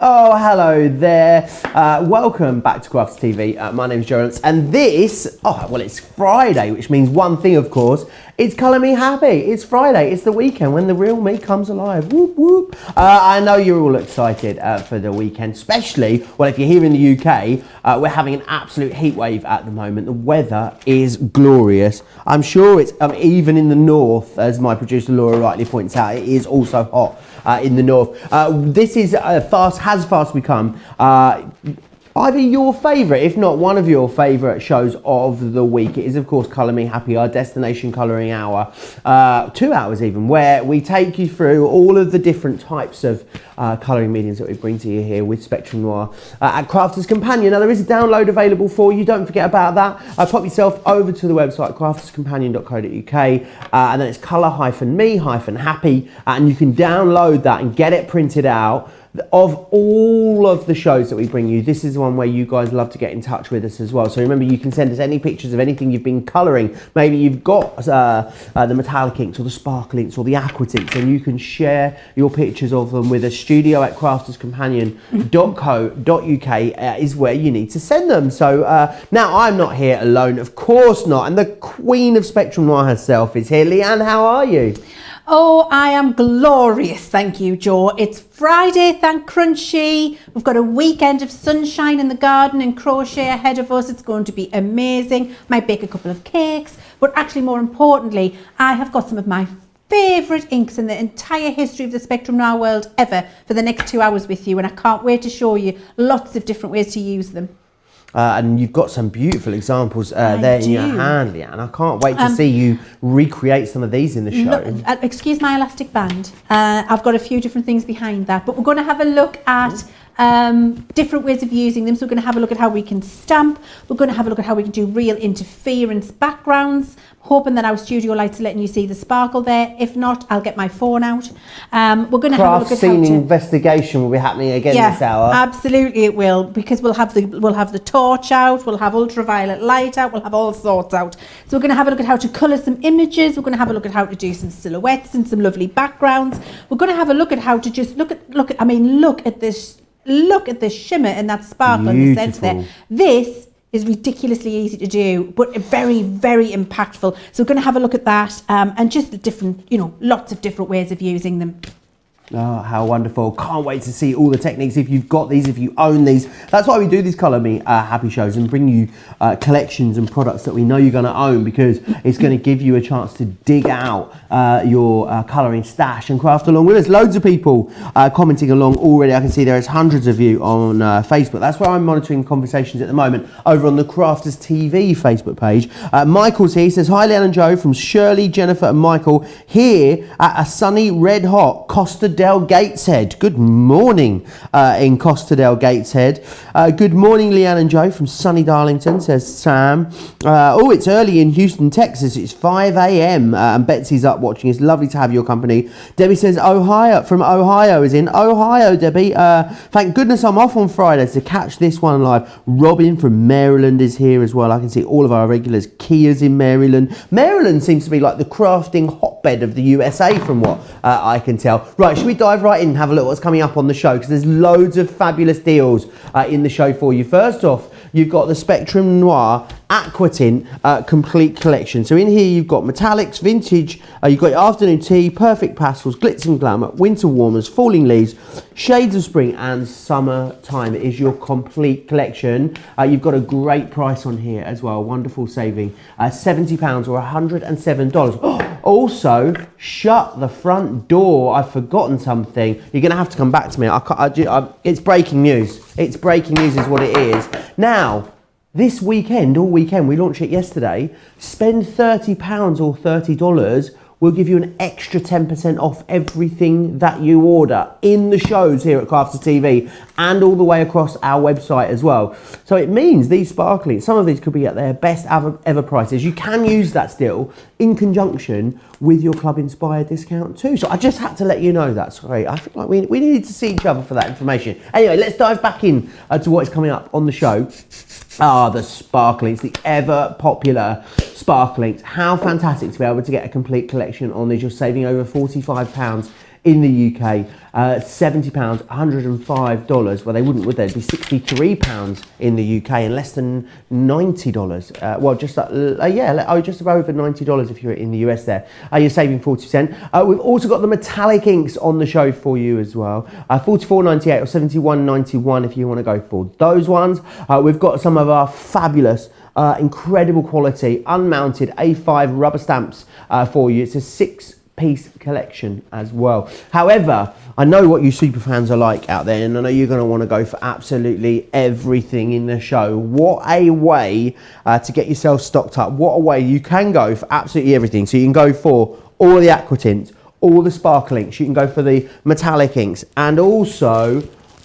Oh, hello there. Welcome back to Crafts TV. My name's Jonas, and this, it's Friday, which means one thing, of course. It's Colour Me Happy. It's Friday. It's the weekend when the real me comes alive. Whoop, whoop. I know you're all excited for the weekend, especially, if you're here in the UK, we're having an absolute heat wave at the moment. The weather is glorious. I'm sure it's even in the north, as my producer Laura rightly points out, it is also hot in the north. This is has fast become either your favourite, if not one of your favourite shows of the week. It is, of course, Colour Me Happy, our destination colouring hour, 2 hours even, where we take you through all of the different types of colouring mediums that we bring to you here with Spectrum Noir at Crafters Companion. Now, there is a download available for you. Don't forget about that. Pop yourself over to the website, crafterscompanion.co.uk, and then it's colour-me-happy, and you can download that and get it printed out. Of all of the shows that we bring you, this is one where you guys love to get in touch with us as well. So remember, you can send us any pictures of anything you've been colouring. Maybe you've got the metallic inks or the sparkle inks or the aqua tints, and you can share your pictures of them with us. Studio at crafterscompanion.co.uk is where you need to send them. So now I'm not here alone, of course not, and the queen of Spectrum Noir herself is here. Leanne, how are you? Oh, I am glorious, thank you, Joe. It's Friday, thank Crunchy. We've got a weekend of sunshine in the garden and crochet ahead of us. It's going to be amazing. Might bake a couple of cakes, but actually more importantly, I have got some of my favourite inks in the entire history of the Spectrum Noir world ever for the next 2 hours with you, and I can't wait to show you lots of different ways to use them. And you've got some beautiful examples there in your hand, Leanne. I can't wait to see you recreate some of these in the show. Excuse my elastic band. I've got a few different things behind that, but we're going to have a look at different ways of using them. So we're going to have a look at how we can stamp. We're going to have a look at how we can do real interference backgrounds. Hoping that our studio lights are letting you see the sparkle there. If not, I'll get my phone out. We're going to have a look at scene investigation will be happening again this hour. Absolutely it will, because we'll have the torch out, we'll have ultraviolet light out, we'll have all sorts out. So we're going to have a look at how to colour some images. We're going to have a look at how to do some silhouettes and some lovely backgrounds. We're going to have a look at how to just look at this shimmer and that sparkle in the centre there. This is ridiculously easy to do, but very, very impactful. So we're going to have a look at that and just the different, lots of different ways of using them. Oh, how wonderful. Can't wait to see all the techniques. If you've got these, if you own these. That's why we do these Colour Me Happy shows and bring you collections and products that we know you're going to own, because it's going to give you a chance to dig out your colouring stash and craft along with us. Loads of people commenting along already. I can see there's hundreds of you on Facebook. That's where I'm monitoring conversations at the moment, over on the Crafters TV Facebook page. Michael's here. He says, hi, Leanne and Joe, from Shirley, Jennifer and Michael, here at a sunny, red-hot Costa del Gateshead. Good morning in Costa del Gateshead. Good morning, Leanne and Joe, from sunny Darlington, says Sam. It's early in Houston, Texas. It's 5 a.m. And Betsy's up watching. It's lovely to have your company. Debbie says Ohio, from Ohio, is in Ohio, Debbie. Thank goodness I'm off on Friday to catch this one live. Robin from Maryland is here as well. I can see all of our regulars. Kia's in Maryland. Maryland seems to be like the crafting hotbed of the USA from what I can tell. Right, should we dive right in and have a look at what's coming up on the show, because there's loads of fabulous deals in the show for you. First off, you've got the Spectrum Noir Aqua Tint complete collection. So in here you've got metallics, vintage, you've got your afternoon tea, perfect pastels, glitz and glamour, winter warmers, falling leaves, shades of spring and summertime. It is your complete collection. You've got a great price on here as well, wonderful saving, £70 or $107. Also, shut the front door. I've forgotten something. You're going to have to come back to me. It's breaking news. It's breaking news is what it is. Now, this weekend, all weekend, we launched it yesterday. Spend £30 or $30. We'll give you an extra 10% off everything that you order in the shows here at Crafters TV and all the way across our website as well. So it means these sparkling, some of these could be at their best ever prices. You can use that still in conjunction with your Club Inspired discount too. So I just had to let you know that. Sorry, I feel like we needed to see each other for that information. Anyway, let's dive back in to what is coming up on the show. The sparklings, the ever popular sparklings. How fantastic to be able to get a complete collection on these. You're saving over £45 in the UK. £70, $105. Well, they wouldn't, would they? It'd be £63 in the UK and less than $90. Well, just just about over $90 if you're in the US there. You're saving 40%. We've also got the metallic inks on the show for you as well. $44.98 or $71.91 if you want to go for those ones. We've got some of our fabulous incredible quality unmounted A5 rubber stamps for you. It's a 6-piece collection as well. However, I know what you super fans are like out there, and I know you're going to want to go for absolutely everything in the show. What a way to get yourself stocked up. What a way you can go for absolutely everything. So you can go for all the aqua tints, all the sparkle inks, you can go for the metallic inks, and also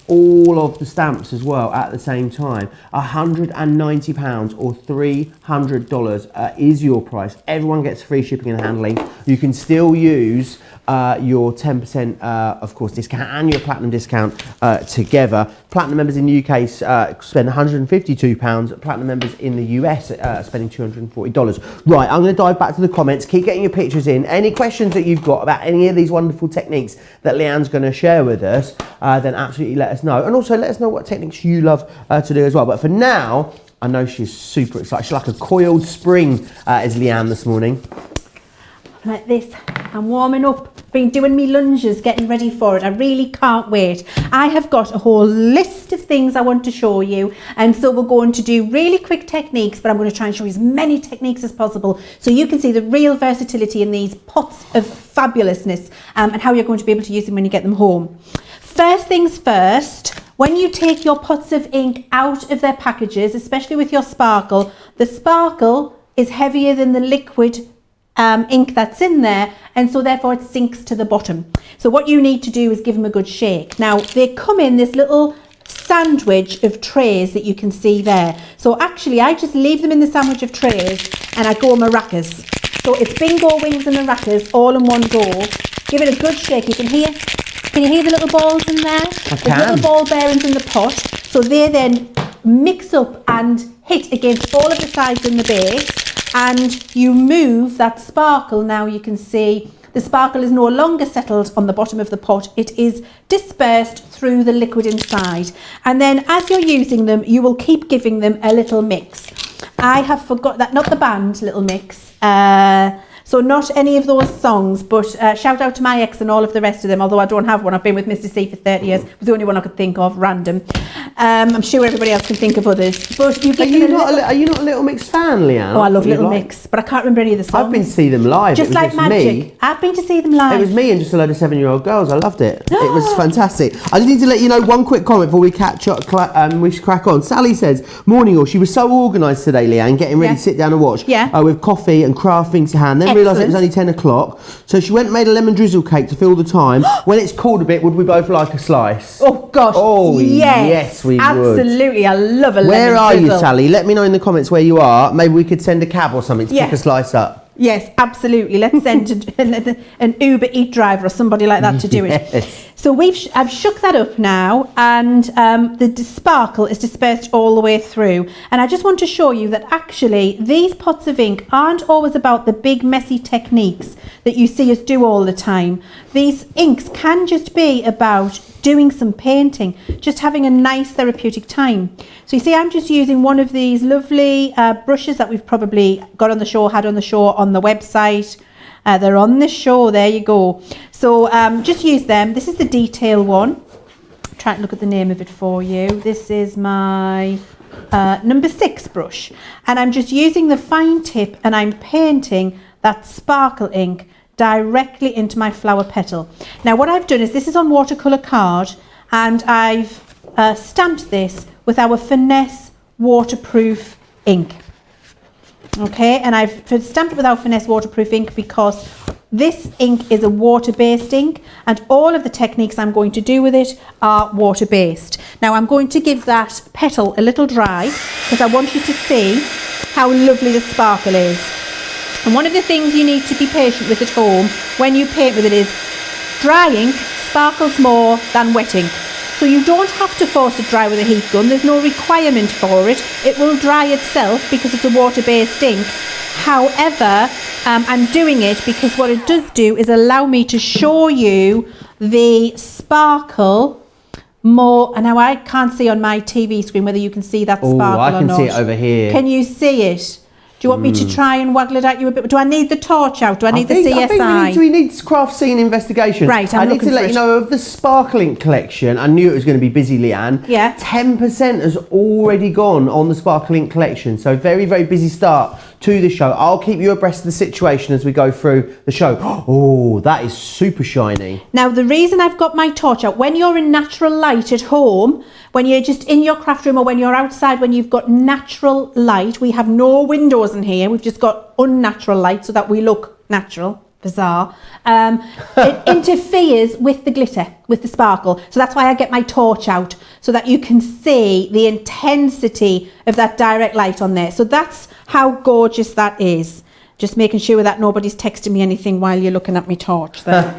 all of the stamps as well at the same time. £190 or $300 is your price. Everyone gets free shipping and handling. You can still use your 10% of course discount and your platinum discount together. Platinum members in the UK spend £152. Platinum members in the US spending $240. Right, I'm going to dive back to the comments. Keep getting your pictures in. Any questions that you've got about any of these wonderful techniques that Leanne's going to share with us, then absolutely let us know. And also let us know what techniques you love to do as well. But for now, I know she's super excited. She's like a coiled spring, is Leanne this morning. Like this, I'm warming up, been doing me lunges, getting ready for it. I really can't wait. I have got a whole list of things I want to show you, and so we're going to do really quick techniques, but I'm going to try and show you as many techniques as possible so you can see the real versatility in these pots of fabulousness, and how you're going to be able to use them when you get them home. First things first, when you take your pots of ink out of their packages, especially with your sparkle, the sparkle is heavier than the liquid ink that's in there, and so therefore it sinks to the bottom. So what you need to do is give them a good shake. Now they come in this little sandwich of trays that you can see there. So actually I just leave them in the sandwich of trays and I go maracas. So it's bingo wings and maracas all in one go. Give it a good shake. Can you hear the little balls in there? I can. There's little ball bearings in the pot. So they then mix up and hit against all of the sides in the base. And you move that sparkle. Now you can see the sparkle is no longer settled on the bottom of the pot. It is dispersed through the liquid inside. And then as you're using them, you will keep giving them a little mix. I have forgot that, not the band Little Mix. So not any of those songs, but shout out to my ex and all of the rest of them, although I don't have one. I've been with Mr. C for 30 years. It was the only one I could think of, random. I'm sure everybody else can think of others. But you are you not a Little Mix fan, Leanne? Oh, I love Little Mix, but I can't remember any of the songs. I've been to see them live. Just like magic. I've been to see them live. It was me and just a load of 7-year-old girls. I loved it. It was fantastic. I just need to let you know one quick comment before we catch up. We crack on. Sally says, morning all. She was so organised today, Leanne, getting ready to sit down and watch. Yeah. With coffee and craft things to hand. Then realised it was only 10 o'clock. So she went and made a lemon drizzle cake to fill the time. When it's cooled a bit, would we both like a slice? Oh gosh. Oh yes, we would. Absolutely. I love a lemon drizzle. Where are you, Sally? Let me know in the comments where you are. Maybe we could send a cab or something to pick a slice up. Yes, absolutely. Let's send an Uber Eat driver or somebody like that to do it. Yes. So I've shook that up now, and the sparkle is dispersed all the way through. And I just want to show you that actually these pots of ink aren't always about the big messy techniques that you see us do all the time. These inks can just be about doing some painting, just having a nice therapeutic time. So you see, I'm just using one of these lovely brushes that we've probably got on the show, had on the show, on the website. They're on the show, there you go. So just use them. This is the detail one. Try to look at the name of it for you. This is my number 6 brush. And I'm just using the fine tip and I'm painting that sparkle ink directly into my flower petal. Now what I've done is, this is on watercolor card, and I've stamped this with our Finesse waterproof ink. Okay, and I've stamped it with our Finesse waterproof ink because this ink is a water-based ink, and all of the techniques I'm going to do with it are water-based. Now I'm going to give that petal a little dry because I want you to see how lovely the sparkle is. And one of the things you need to be patient with at home when you paint with it is dry ink sparkles more than wet ink. So you don't have to force it dry with a heat gun. There's no requirement for it. It will dry itself because it's a water-based ink. However, I'm doing it because what it does do is allow me to show you the sparkle more. And now I can't see on my TV screen whether you can see that sparkle or not. I can see it over here. Can you see it? Do you want me to try and waggle it at you a bit? Do I need the torch out? Do I need the CSI? I think we need craft scene investigation. Right, I need to let you know of the sparkling collection. I knew it was going to be busy, Leanne. Yeah. 10% has already gone on the sparkling collection. So very, very busy start to the show. I'll keep you abreast of the situation as we go through the show. Oh, that is super shiny. Now, the reason I've got my torch out, when you're in natural light at home, when you're just in your craft room or when you're outside, when you've got natural light, we have no windows in here. We've just got unnatural light so that we look natural. Bizarre. It interferes with the glitter, with the sparkle. So that's why I get my torch out, so that you can see the intensity of that direct light on there. So that's how gorgeous that is. Just making sure that nobody's texting me anything while you're looking at my torch there.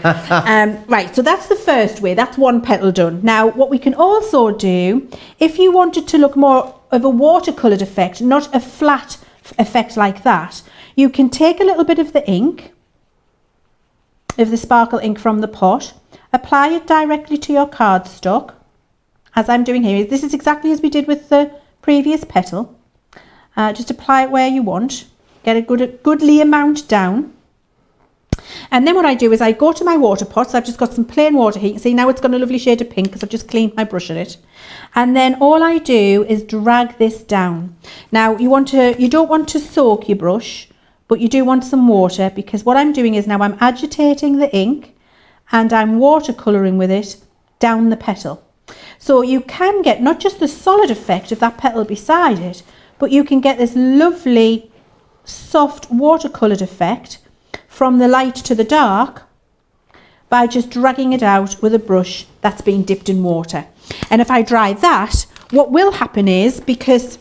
Right, so that's the first way. That's one petal done. Now, what we can also do, if you wanted to look more of a watercoloured effect, not a flat effect like that, you can take a little bit of the ink, of the sparkle ink from the pot, apply it directly to your cardstock, as I'm doing here. This is exactly as we did with the previous petal. Just apply it where you want. Get a goodly amount down. And then what I do is I go to my water pot. So I've just got some plain water here. You can see now it's got a lovely shade of pink because I've just cleaned my brush at it. And then all I do is drag this down. Now you don't want to soak your brush, but you do want some water, because what I'm doing is now I'm agitating the ink and I'm watercolouring with it down the petal. So you can get not just the solid effect of that petal beside it, but you can get this lovely soft watercoloured effect from the light to the dark by just dragging it out with a brush that's been dipped in water. And if I dry that, what will happen is, because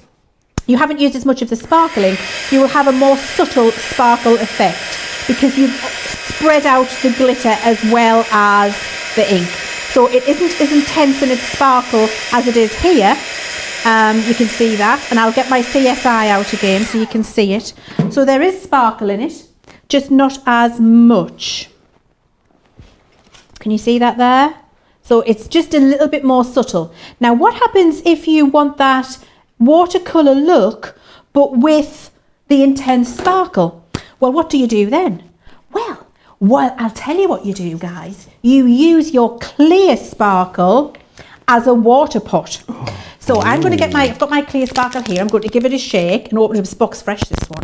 you haven't used as much of the sparkling, you will have a more subtle sparkle effect because you've spread out the glitter as well as the ink. So it isn't as intense in its sparkle as it is here. You can see that, and I'll get my CSI out again so you can see it. So there is sparkle in it, just not as much. Can you see that there? So it's just a little bit more subtle. Now, what happens if you want that watercolour look, but with the intense sparkle? Well, what do you do then? Well, I'll tell you what you do, guys. You use your clear sparkle as a water pot. So I'm going to get I've got my clear sparkle here. I'm going to give it a shake and open up this box fresh, this one.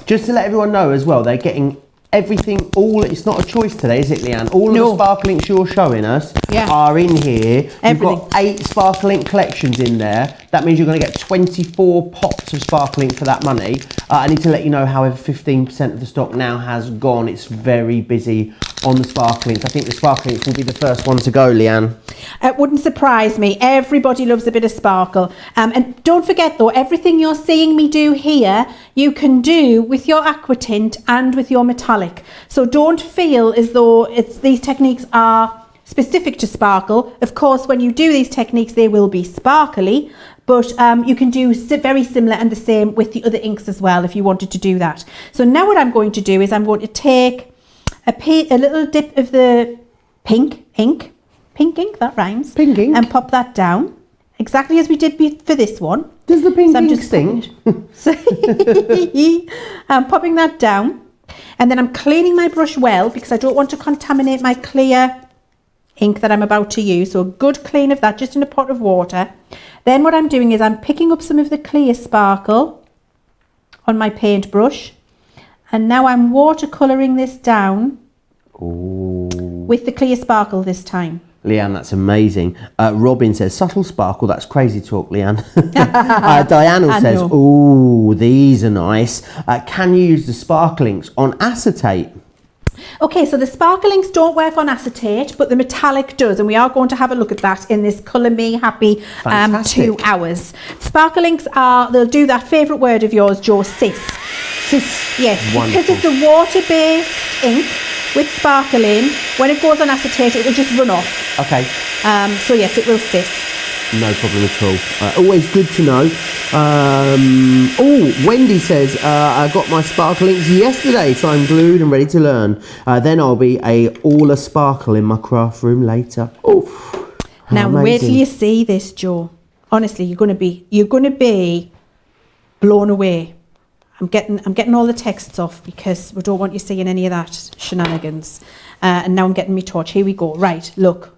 Just to let everyone know as well, they're getting everything, it's not a choice today, is it, Leanne? All of the sparkling you're showing us are in here. Everything. You've got 8 sparkling collections in there. That means you're going to get 24 pots of sparkling for that money. I need to let you know, however, 15% of the stock now has gone. It's very busy on the sparklings. I think the sparklings will be the first one to go, Leanne. It wouldn't surprise me. Everybody loves a bit of sparkle. And don't forget though, everything you're seeing me do here, you can do with your aqua tint and with your metallic. So don't feel as though these techniques are specific to sparkle. Of course, when you do these techniques, they will be sparkly, but you can do very similar and the same with the other inks as well if you wanted to do that. So now what I'm going to do is I'm going to take a little dip of the pink ink, that rhymes. Pink ink. And pop that down, exactly as we did for this one. Does the pink ink stink? I'm popping that down, and then I'm cleaning my brush well because I don't want to contaminate my clear ink that I'm about to use. So a good clean of that just in a pot of water. Then what I'm doing is I'm picking up some of the clear sparkle on my paint brush, and now I'm watercolouring this down with the clear sparkle this time. Leanne, that's amazing. Robin says, subtle sparkle, that's crazy talk, Leanne. Diana says, ooh, these are nice. Can you use the sparklings on acetate? Okay, so the sparklings don't work on acetate, but the metallic does, and we are going to have a look at that in this Colour Me Happy 2 hours. Sparklings they'll do that favourite word of yours, Jo, sis. Sis. Yes, wonderful. Because it's a water-based ink with sparkle in. When it goes on acetate, it will just run off. Okay. So yes, it will sis. No problem at all. Always good to know. Oh, Wendy says, I got my sparkle inks yesterday, so I'm glued and ready to learn. Then I'll be all a sparkle in my craft room later. Oh, now wait till you see this, Joe. Honestly, you're gonna be blown away. I'm getting all the texts off because we don't want you seeing any of that shenanigans. And now I'm getting my torch. Here we go. Right, look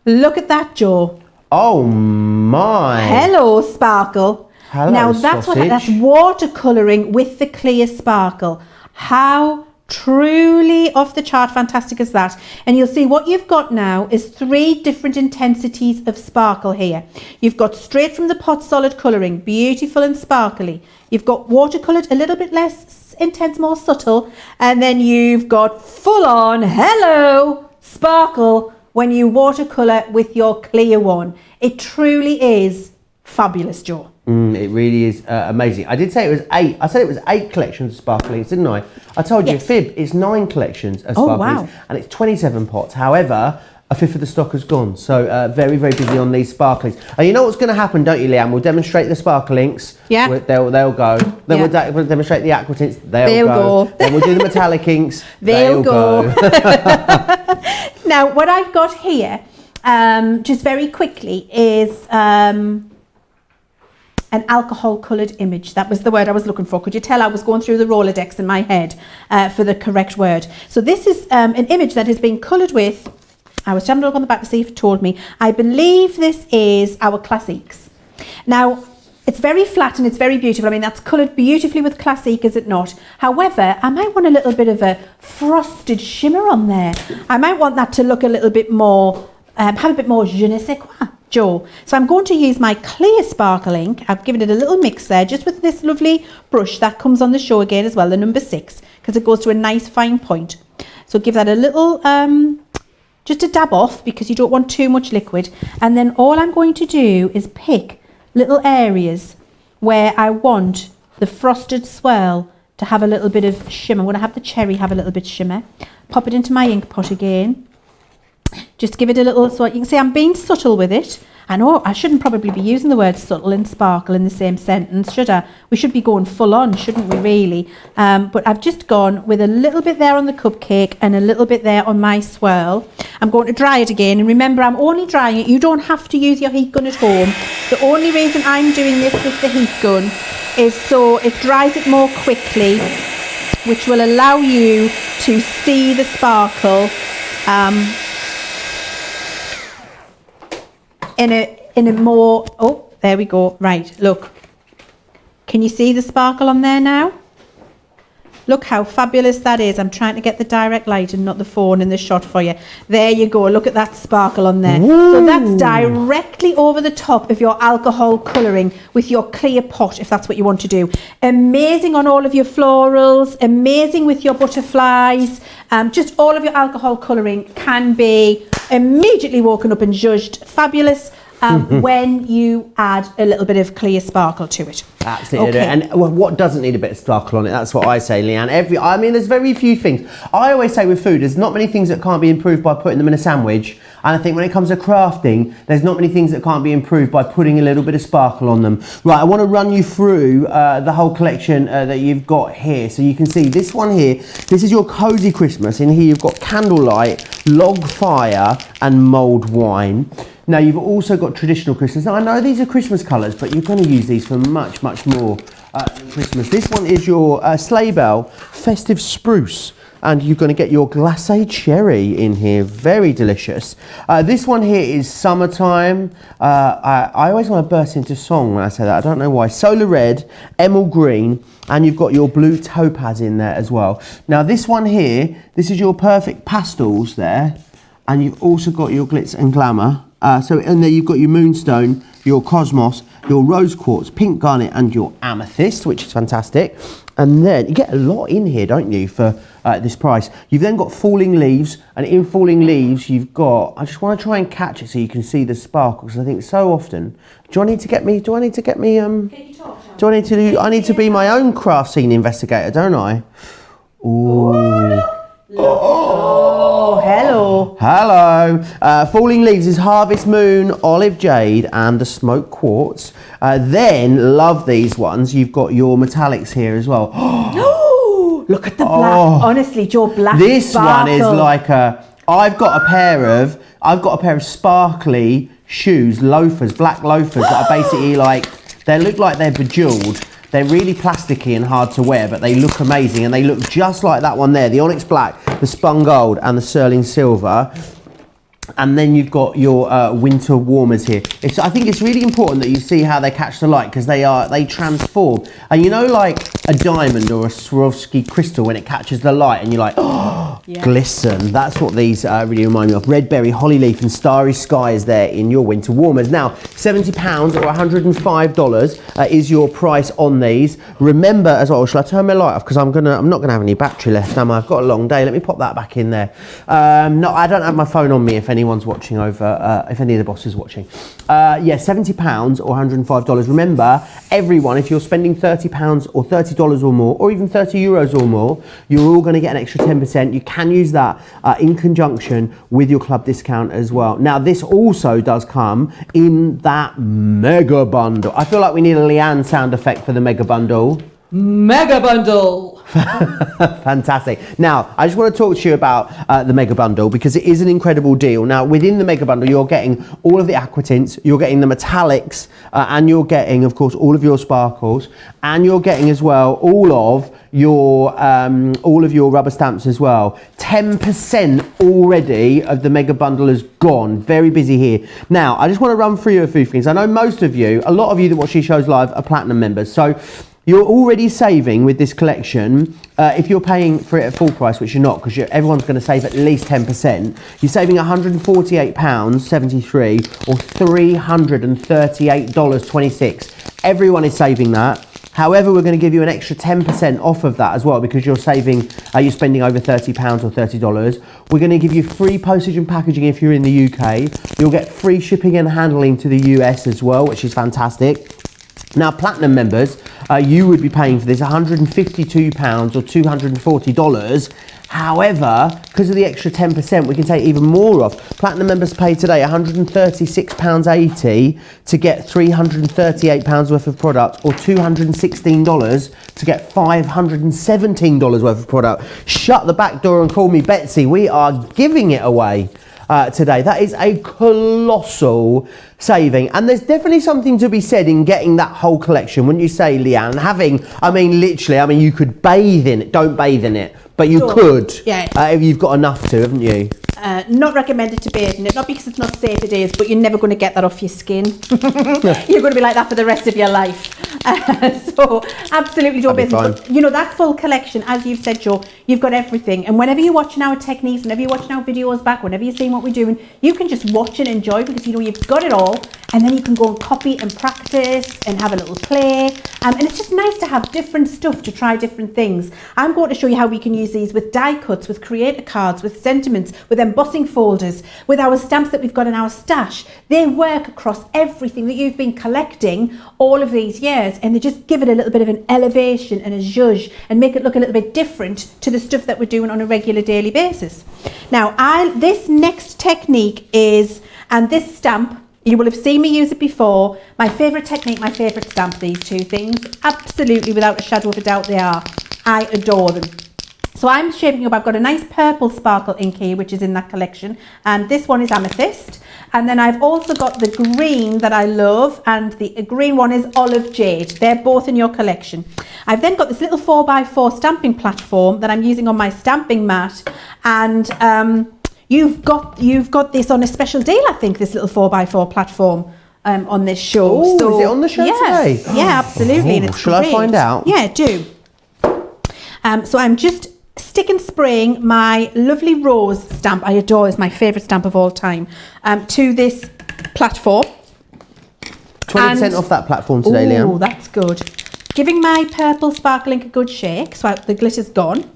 at that, Joe. Oh my! Hello, sparkle. Hello, now that's sausage. that's watercolouring with the clear sparkle. How truly off the chart fantastic is that? And you'll see what you've got now is 3 different intensities of sparkle here. You've got straight from the pot solid colouring, beautiful and sparkly. You've got watercoloured, a little bit less intense, more subtle, and then you've got full on hello sparkle when you watercolour with your clear one. It truly is fabulous, Joe. It really is amazing. I did say it was 8. I said it was 8 collections of sparklies, didn't I? I told you, fib, it's 9 collections of sparklies, wow. and it's 27 pots. However, a fifth of the stock has gone. So very, very busy on these sparklies. And you know what's going to happen, don't you, Leanne? We'll demonstrate the sparkle inks. Yeah. They'll go. Then we'll demonstrate the aqua tints. They'll go. Then we'll do the metallic inks. They'll go. Now, what I've got here, just very quickly, is an alcohol coloured image. That was the word I was looking for. Could you tell I was going through the Rolodex in my head for the correct word? So this is an image that has been coloured with, I was having a look on the back to see if it told me. I believe this is our Classiques. Now, it's very flat and it's very beautiful. I mean, that's coloured beautifully with Classique, is it not? However, I might want a little bit of a frosted shimmer on there. I might want that to look a little bit more, have a bit more je ne sais quoi, Joe. So I'm going to use my clear sparkle ink. I've given it a little mix there, just with this lovely brush that comes on the show again as well, the number 6, because it goes to a nice fine point. So give that a little, just a dab off, because you don't want too much liquid. And then all I'm going to do is pick little areas where I want the frosted swirl to have a little bit of shimmer. I'm going to have the cherry have a little bit shimmer. Pop it into my ink pot again. Just give it a little, so you can see I'm being subtle with it. I know I shouldn't probably be using the word subtle and sparkle in the same sentence, should I? We should be going full on, shouldn't we, really? But I've just gone with a little bit there on the cupcake and a little bit there on my swirl. I'm going to dry it again, and remember, I'm only drying it. You don't have to use your heat gun at home. The only reason I'm doing this with the heat gun is so it dries it more quickly, which will allow you to see the sparkle in a more, oh, there we go. Right, look. Can you see the sparkle on there now? Look how fabulous that is. I'm trying to get the direct light and not the phone in the shot for you. There you go. Look at that sparkle on there. Ooh. So that's directly over the top of your alcohol colouring with your clear pot, if that's what you want to do. Amazing on all of your florals. Amazing with your butterflies. Just all of your alcohol colouring can be immediately woken up and judged fabulous when you add a little bit of clear sparkle to it. Absolutely. Okay. And what doesn't need a bit of sparkle on it? That's what I say, Leanne. I mean, there's very few things. I always say with food, there's not many things that can't be improved by putting them in a sandwich. And I think when it comes to crafting, there's not many things that can't be improved by putting a little bit of sparkle on them. Right, I want to run you through the whole collection that you've got here. So you can see this one here. This is your Cozy Christmas. In here you've got candlelight, log fire, and mulled wine. Now you've also got traditional Christmas. Now I know these are Christmas colours, but you're going to use these for much, much more than Christmas. This one is your Sleigh Bell Festive Spruce, and you're going to get your glacé cherry in here. Very delicious. This one here is Summertime. I always want to burst into song when I say that. I don't know why. Solar Red, Emerald Green, and you've got your Blue Topaz in there as well. Now this one here, this is your Perfect Pastels there, and you've also got your Glitz and Glamour. So in there you've got your Moonstone, your Cosmos, your Rose Quartz, Pink Garnet, and your Amethyst, which is fantastic. And then you get a lot in here, don't you, for this price. You've then got Falling Leaves, and in Falling Leaves you've got, I just want to try and catch it so you can see the sparkle, because I think so often, do I need to be my own craft scene investigator, don't I? Ooh. Oh, hello. Hello. Falling Leaves is Harvest Moon, Olive Jade, and the Smoke Quartz. Then, love these ones. You've got your metallics here as well. Look at the black. Honestly, Joe, black This sparkle. one is like I've got a pair of sparkly shoes, loafers, black loafers that are basically like, they look like they're bejeweled. They're really plasticky and hard to wear, but they look amazing, and they look just like that one there, the onyx black, the spun gold, and the sterling silver. And then you've got your winter warmers here. I think it's really important that you see how they catch the light, because they transform. And you know, like a diamond or a Swarovski crystal, when it catches the light and you're like, oh, yeah. Glisten. That's what these really remind me of. Red berry, holly leaf, and starry sky is there in your winter warmers. Now, £70 or $105 is your price on these. Remember as well, shall I turn my light off? Because I'm not gonna have any battery left, am I? I've got a long day. Let me pop that back in there. No, I don't have my phone on me if anyone's watching over, if any of the bosses watching. Yeah, £70 or $105. Remember, everyone, if you're spending £30 or $30 or more, or even €30 or more, you're all going to get an extra 10%. You can use that in conjunction with your club discount as well. Now, this also does come in that mega bundle. I feel like we need a Leanne sound effect for the mega bundle. Mega bundle. Fantastic. Now, I just want to talk to you about the mega bundle, because it is an incredible deal. Now, within the mega bundle, you're getting all of the aqua tints, you're getting the metallics, and you're getting, of course, all of your sparkles, and you're getting as well all of your rubber stamps as well. 10% already of the mega bundle is gone. Very busy here. Now, I just want to run through a few things. I know most of you, a lot of you that watch these shows live are platinum members, so you're already saving with this collection. If you're paying for it at full price, which you're not, because everyone's going to save at least 10%, you're saving £148.73 or $338.26. Everyone is saving that. However, we're going to give you an extra 10% off of that as well, because you're saving, you're spending over £30 or $30. We're going to give you free postage and packaging if you're in the UK. You'll get free shipping and handling to the US as well, which is fantastic. Now, platinum members, you would be paying for this £152 or $240. However, because of the extra 10%, we can take even more off. Platinum members pay today £136.80 to get £338 worth of product, or $216 to get $517 worth of product. Shut the back door and call me Betsy. We are giving it away today. That is a colossal saving, and there's definitely something to be said in getting that whole collection, wouldn't you say, Leanne? Literally, you could bathe in it. Don't bathe in it, but you could. Yeah. If you've got enough to, haven't you? Not recommended to bathe in it, not because it's not safe, it is, but you're never going to get that off your skin. You're going to be like that for the rest of your life. So absolutely don't bathe in it. But, you know, that full collection, as you've said, Joe, you've got everything. And whenever you're watching our techniques, whenever you're watching our videos back, whenever you're seeing what we're doing, you can just watch and enjoy, because you know you've got it all. And then you can go and copy and practice and have a little play. And it's just nice to have different stuff to try different things. I'm going to show you how we can use these with die cuts, with creator cards, with sentiments, with embossing folders, with our stamps that we've got in our stash. They work across everything that you've been collecting all of these years, and they just give it a little bit of an elevation and a zhuzh and make it look a little bit different to the stuff that we're doing on a regular daily basis. Now, this next technique is, and this stamp, you will have seen me use it before. My favourite technique, my favourite stamp, these two things. Absolutely, without a shadow of a doubt, they are. I adore them. So I'm shaping up, I've got a nice purple sparkle ink here, which is in that collection. And this one is amethyst. And then I've also got the green that I love, and the green one is olive jade. They're both in your collection. I've then got this little 4x4 stamping platform that I'm using on my stamping mat. And You've got this on a special deal, I think, this little 4x4 platform on this show. Oh, so, is it on the show today? Yeah, absolutely. And it's shall I find out? Yeah, do. So I'm just stick and spraying my lovely rose stamp. I adore, it's my favourite stamp of all time, to this platform. 20% off that platform today, Liam. Oh, that's good. Giving my purple sparkle ink a good shake, so the glitter's gone.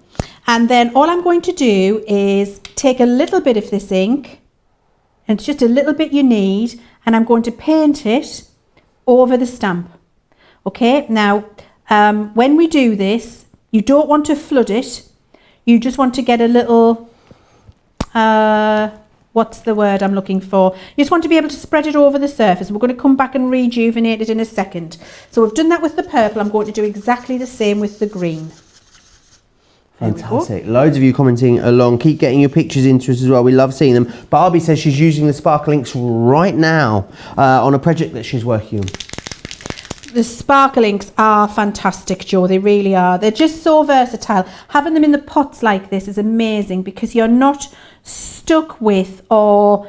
And then all I'm going to do is take a little bit of this ink, and it's just a little bit you need, and I'm going to paint it over the stamp. Okay, now when we do this, you don't want to flood it, you just want to get a little what's the word I'm looking for? You just want to be able to spread it over the surface. We're going to come back and rejuvenate it in a second. So we've done that with the purple. I'm going to do exactly the same with the green. Fantastic. Loads of you commenting along. Keep getting your pictures into us as well. We love seeing them. Barbie says she's using the sparkle inks right now on a project that she's working on. The sparkle inks are fantastic, Jo. They really are. They're just so versatile. Having them in the pots like this is amazing because you're not stuck with or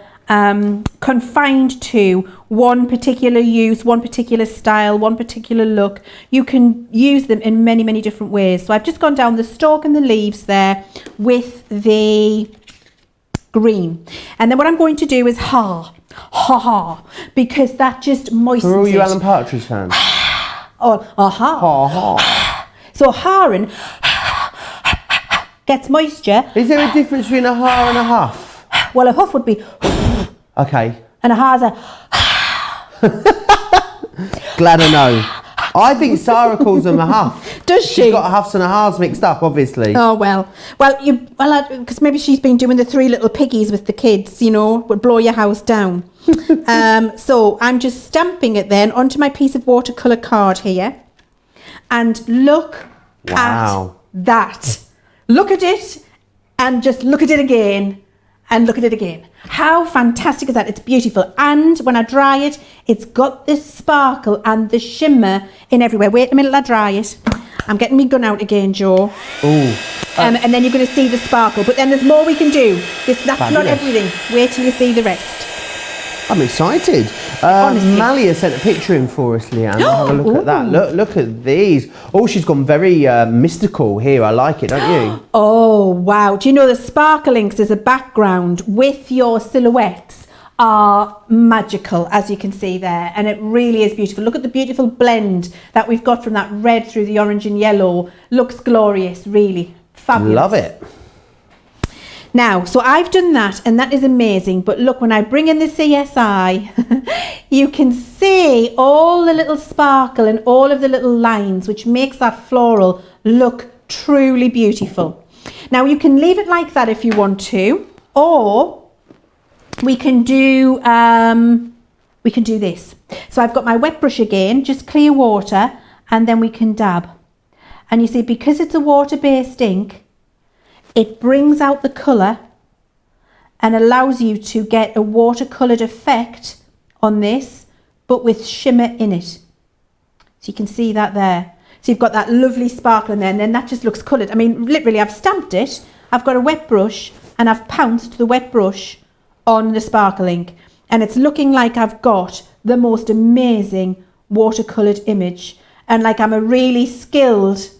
confined to one particular use, one particular style, one particular look. You can use them in many, many different ways. So I've just gone down the stalk and the leaves there with the green. And then what I'm going to do is ha, because that just moistens For all you it. Alan Partridge fans. Oh, aha. Ha ha. So haring gets moisture. Is there a difference between a ha and a huff? Well, a huff would be Okay. and a ha's a Glad I know. I think Sarah calls them a huff. Does she? She's got huffs and a ha's mixed up, obviously. Oh well, because maybe she's been doing the three little piggies with the kids, you know, would blow your house down. So I'm just stamping it then onto my piece of watercolor card here, and look Wow. at that. Look at it, and just look at it again, and look at it again. How fantastic is that? It's beautiful, and when I dry it, it's got this sparkle and the shimmer in everywhere. Wait a minute, I dry it. I'm getting my gun out again, Jo. Ooh. And then you're going to see the sparkle. But then there's more we can do. That's not Fabulous. everything. Wait till you see the rest. I'm excited. Honestly. Malia sent a picture in for us, Leanne. Have a look at that. Look at these. Oh, she's gone very mystical here. I like it, don't you? Oh, wow. Do you know the sparkle inks as a background with your silhouettes are magical, as you can see there. And it really is beautiful. Look at the beautiful blend that we've got from that red through the orange and yellow. Looks glorious, really. Fabulous. Love it. Now, so I've done that and that is amazing. But look, when I bring in the CSI, you can see all the little sparkle and all of the little lines, which makes that floral look truly beautiful. Now, you can leave it like that if you want to, or we can do this. So I've got my wet brush again, just clear water, and then we can dab. And you see, because it's a water-based ink, it brings out the colour and allows you to get a watercoloured effect on this, but with shimmer in it. So you can see that there. So you've got that lovely sparkle in there, and then that just looks coloured. I mean, literally, I've stamped it. I've got a wet brush, and I've pounced the wet brush on the sparkle ink. And it's looking like I've got the most amazing watercoloured image. And like I'm a really skilled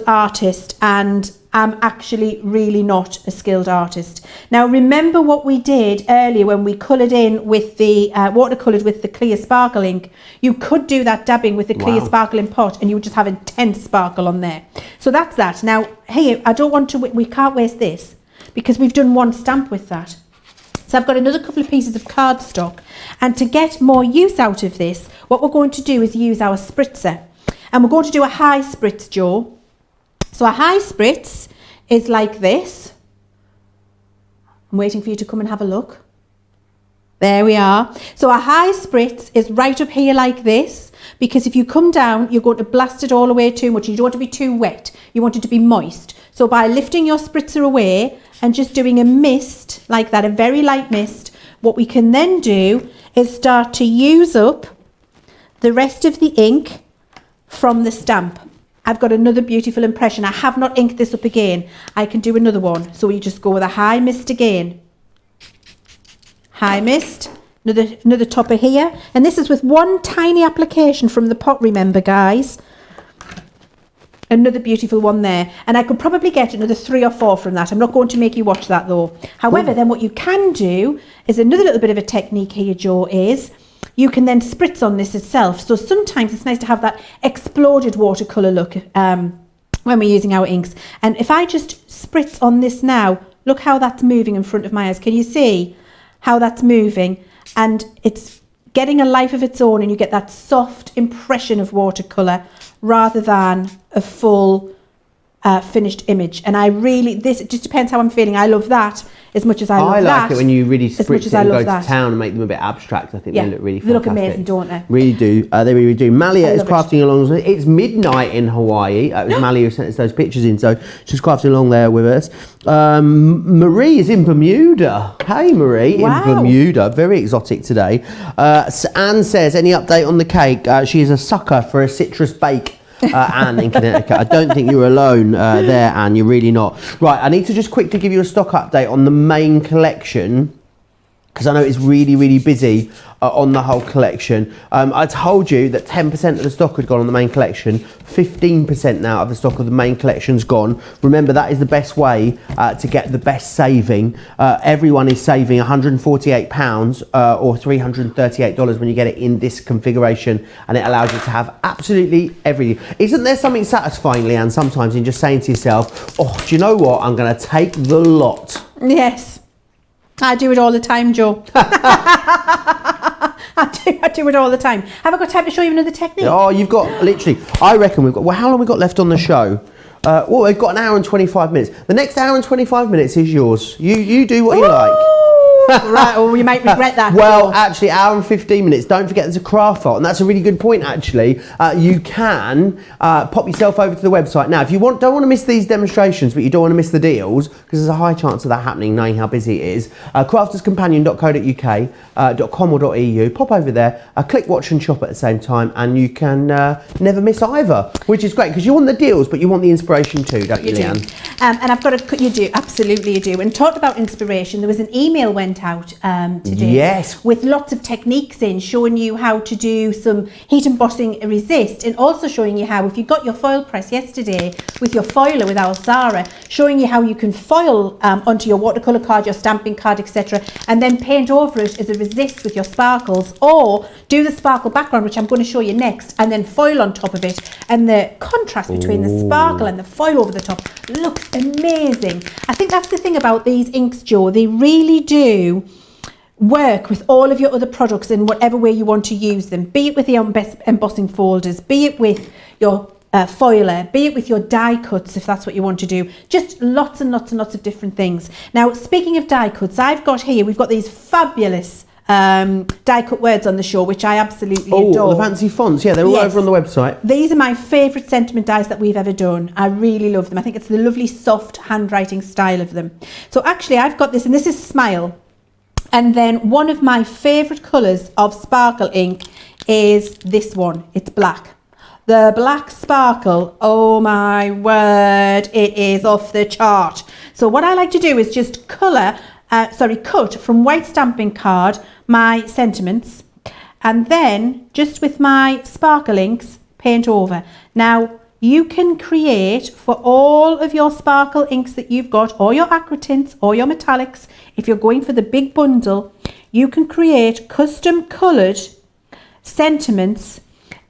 artist, and I'm actually really not a skilled artist. Now remember what we did earlier when we coloured in with the watercoloured with the clear sparkle ink. You could do that dabbing with the clear sparkling pot and you would just have intense sparkle on there. So that's that. Now here, we can't waste this because we've done one stamp with that. So I've got another couple of pieces of cardstock, and to get more use out of this, what we're going to do is use our spritzer. And we're going to do a high spritz, Jo. So a high spritz is like this. I'm waiting for you to come and have a look. There we are. So a high spritz is right up here like this, because if you come down, you're going to blast it all the way too much. You don't want to be too wet. You want it to be moist. So by lifting your spritzer away and just doing a mist like that, a very light mist, what we can then do is start to use up the rest of the ink from the stamp. I've got another beautiful impression. I have not inked this up again. I can do another one. So you just go with a high mist again. High mist, another topper here. And this is with one tiny application from the pot, remember guys. Another beautiful one there. And I could probably get another 3 or 4 from that. I'm not going to make you watch that though. However, then what you can do is another little bit of a technique here, Jo, is you can then spritz on this itself. So sometimes it's nice to have that exploded watercolour look when we're using our inks. And if I just spritz on this now, look how that's moving in front of my eyes. Can you see how that's moving? And it's getting a life of its own, and you get that soft impression of watercolour rather than a full finished image. And I really, this, it just depends how I'm feeling. I love that as much as I love that. I like it when you really spritz it and go to town and make them a bit abstract. I think they look really fantastic. They look amazing, don't they? Really do. They really do. Malia is crafting along. It's midnight in Hawaii. It was Malia who sent us those pictures in, so she's crafting along there with us. Marie is in Bermuda. Hey, Marie, in Bermuda. Very exotic today. Anne says, any update on the cake? She is a sucker for a citrus bake. Anne in Connecticut. I don't think you're alone there, Anne. You're really not. Right, I need to just quickly give you a stock update on the main collection, because I know it's really, really busy on the whole collection. I told you that 10% of the stock had gone on the main collection. 15% now of the stock of the main collection's gone. Remember, that is the best way to get the best saving. Everyone is saving £148 or $338 when you get it in this configuration, and it allows you to have absolutely everything. Isn't there something satisfying, Leanne, sometimes in just saying to yourself, oh, do you know what? I'm going to take the lot. Yes. I do it all the time, Joe. I do it all the time. Have I got time to show you another technique? Oh, you've got literally, I reckon we've got, well, how long have we got left on the show? Well, we've got an hour and 25 minutes. The next hour and 25 minutes is yours. You do what you like. Right, well, you might regret that. Well, actually, hour and 15 minutes. Don't forget there's a craft file, and that's a really good point, actually. You can pop yourself over to the website. Now, if you don't want to miss these demonstrations, but you don't want to miss the deals, because there's a high chance of that happening, knowing how busy it is, crafterscompanion.co.uk, .com or .eu, pop over there, click watch and shop at the same time, and you can never miss either, which is great, because you want the deals, but you want the inspiration too, don't you, Leanne? And I've got to, you do, absolutely you do. And talk about inspiration, there was an email went out today with lots of techniques in, showing you how to do some heat embossing resist, and also showing you how, if you got your foil press yesterday with your foiler with our Zara, showing you how you can foil onto your watercolor card, your stamping card, etc., and then paint over it as a resist with your sparkles, or do the sparkle background, which I'm going to show you next, and then foil on top of it, and the contrast between the sparkle and the foil over the top looks amazing. I think that's the thing about these inks, Joe, they really do work with all of your other products in whatever way you want to use them, be it with the embossing folders, be it with your foiler, be it with your die cuts, if that's what you want to do. Just lots and lots and lots of different things. Now, speaking of die cuts, we've got these fabulous die cut words on the show, which I absolutely adore. The fancy fonts, yeah, they're all over on the website. These are my favourite sentiment dies that we've ever done. I really love them. I think it's the lovely soft handwriting style of them. So actually I've got this, and this is Smile. And then one of my favourite colours of sparkle ink is this one. It's black. The black sparkle, oh my word, it is off the chart. So what I like to do is just cut from white stamping card my sentiments, and then just with my sparkle inks paint over. Now you can create for all of your sparkle inks that you've got, or your aqua tints or your metallics. If you're going for the big bundle, you can create custom coloured sentiments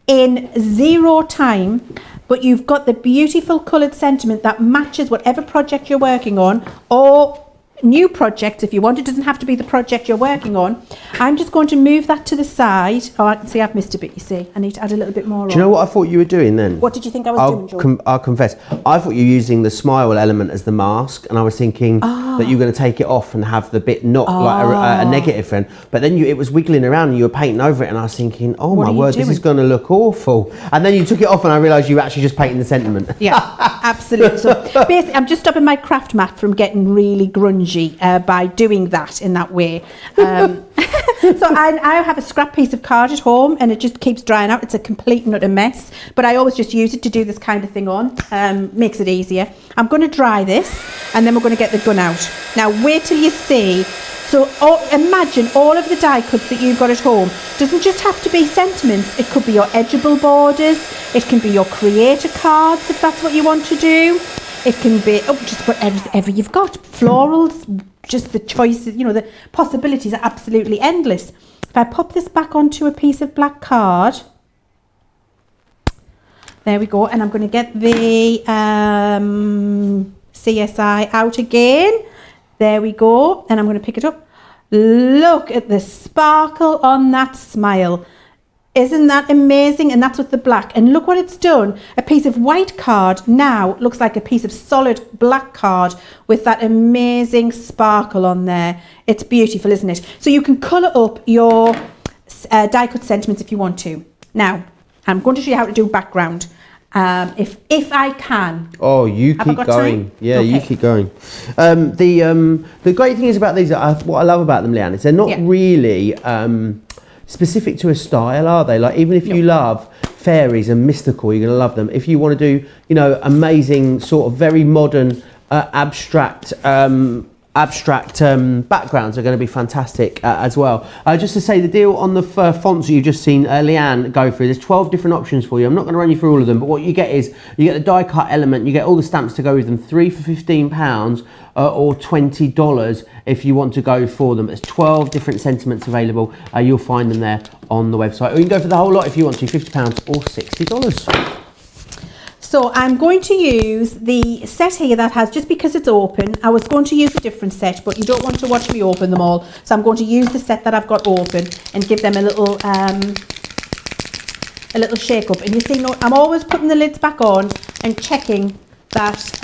in 0 time, but you've got the beautiful coloured sentiment that matches whatever project you're working on, or new project if you want. It doesn't have to be the project you're working on. I'm just going to move that to the side. Oh, I can see I've missed a bit, you see. I need to add a little bit more on. Do you know what I thought you were doing then? What did you think I was doing, Joe? I'll confess. I thought you were using the Smile element as the mask, and I was thinking that you were going to take it off and have the bit not like a negative friend. But then it was wiggling around and you were painting over it, and I was thinking, oh my word, this is going to look awful. And then you took it off and I realised you were actually just painting the sentiment. Yeah, absolutely. So basically, I'm just stopping my craft mat from getting really grungy by doing that in that way. So I have a scrap piece of card at home, and it just keeps drying out. It's a complete and utter mess, but I always just use it to do this kind of thing on. Makes it easier. I'm going to dry this, and then we're going to get the gun out. Now wait till you see. So imagine all of the die cuts that you've got at home. Doesn't just have to be sentiments. It could be your edgeable borders. It can be your creator cards, if that's what you want to do. It can be just whatever you've got. Florals, just the choices, the possibilities are absolutely endless. If I pop this back onto a piece of black card, there we go, and I'm going to get the CSI out again. There we go, and I'm going to pick it up. Look at the sparkle on that Smile. Isn't that amazing? And that's with the black. And look what it's done. A piece of white card now looks like a piece of solid black card with that amazing sparkle on there. It's beautiful, isn't it? So you can colour up your die cut sentiments if you want to. Now, I'm going to show you how to do background. If I can. Oh, you keep going. Yeah, okay. You keep going. The great thing is about these, what I love about them, Leanne, is they're not really specific to a style, are they? Like, even if you love fairies and mystical, you're going to love them. If you want to do, you know, amazing sort of very modern abstract backgrounds are going to be fantastic as well. Just to say, the deal on the fonts that you've just seen Leanne go through, there's 12 different options for you. I'm not going to run you through all of them, but what you get is you get the die cut element, you get all the stamps to go with them, 3 for £15 or $20 if you want to go for them. There's 12 different sentiments available. You'll find them there on the website, or you can go for the whole lot if you want to, £50 or $60. So I'm going to use the set here that has, just because it's open, I was going to use a different set, but you don't want to watch me open them all. So I'm going to use the set that I've got open and give them a little shake up. And you see, I'm always putting the lids back on and checking that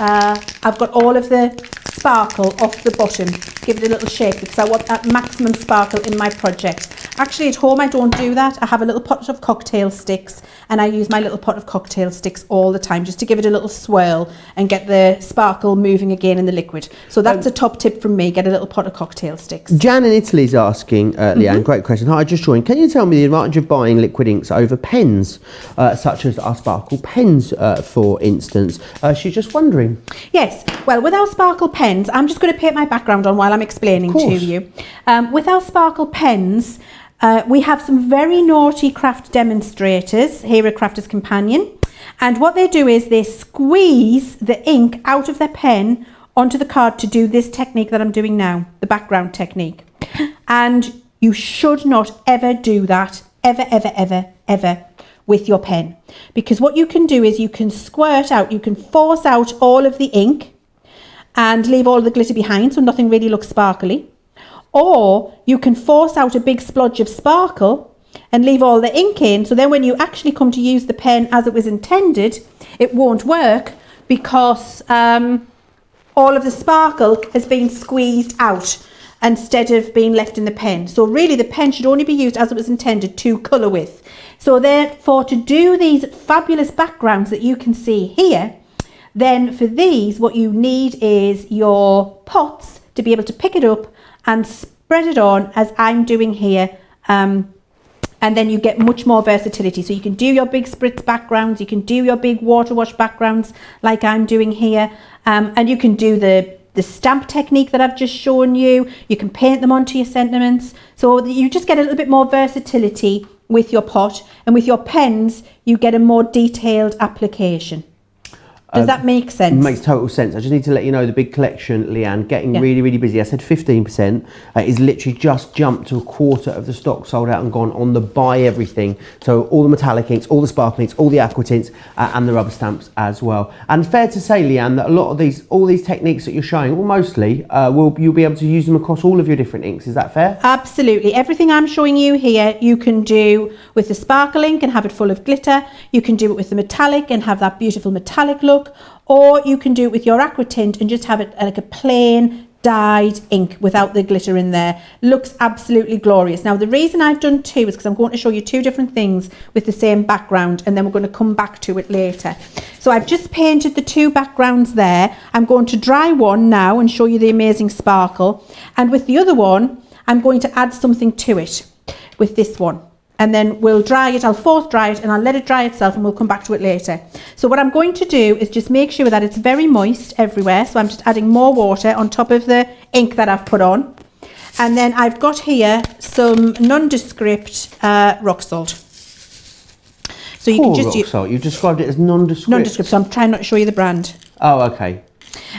I've got all of the sparkle off the bottom. Give it a little shake because I want that maximum sparkle in my project. Actually, at home I don't do that. I have a little pot of cocktail sticks, and I use my little pot of cocktail sticks all the time just to give it a little swirl and get the sparkle moving again in the liquid. So that's a top tip from me, get a little pot of cocktail sticks. Jan in Italy is asking, Leanne, great question. Hi, I just joined. Can you tell me the advantage of buying liquid inks over pens, such as our sparkle pens, for instance? She's just wondering. Yes, well, with our sparkle pens, I'm just going to paint my background on while I'm explaining to you. With our sparkle pens, we have some very naughty craft demonstrators here at Crafter's Companion, and what they do is they squeeze the ink out of their pen onto the card to do this technique that I'm doing now, the background technique. And you should not ever do that, ever with your pen, because what you can do is you can squirt out, you can force out all of the ink and leave all the glitter behind so nothing really looks sparkly. Or you can force out a big splodge of sparkle and leave all the ink in, so then when you actually come to use the pen as it was intended, it won't work because all of the sparkle has been squeezed out instead of being left in the pen. So really the pen should only be used as it was intended to colour with. So therefore, to do these fabulous backgrounds that you can see here, then for these what you need is your pots to be able to pick it up and spread it on as I'm doing here, and then you get much more versatility. So you can do your big spritz backgrounds, you can do your big water wash backgrounds like I'm doing here, and you can do the stamp technique that I've just shown you. You can paint them onto your sentiments, so you just get a little bit more versatility with your pot, and with your pens you get a more detailed application. Does that make sense? Makes total sense. I just need to let you know the big collection, Leanne, getting really busy. I said 15% is literally just jumped to a quarter of the stock sold out and gone on the buy everything. So all the metallic inks, all the sparkle inks, all the aqua tints, and the rubber stamps as well. And fair to say, Leanne, that a lot of all these techniques that you're showing, well, mostly, you'll be able to use them across all of your different inks. Is that fair? Absolutely. Everything I'm showing you here, you can do with the sparkle ink and have it full of glitter. You can do it with the metallic and have that beautiful metallic look. Or you can do it with your aqua tint and just have it like a plain dyed ink without the glitter in there. Looks absolutely glorious. Now the reason I've done two is because I'm going to show you two different things with the same background, and then we're going to come back to it later. So I've just painted the two backgrounds there. I'm going to dry one now and show you the amazing sparkle, and with the other one I'm going to add something to it with this one. And then we'll dry it, I'll force dry it and I'll let it dry itself, and we'll come back to it later. So what I'm going to do is just make sure that it's very moist everywhere. So I'm just adding more water on top of the ink that I've put on. And then I've got here some nondescript rock salt. So you can just use rock salt. You described it as nondescript. Nondescript, so I'm trying not to show you the brand. Oh, okay.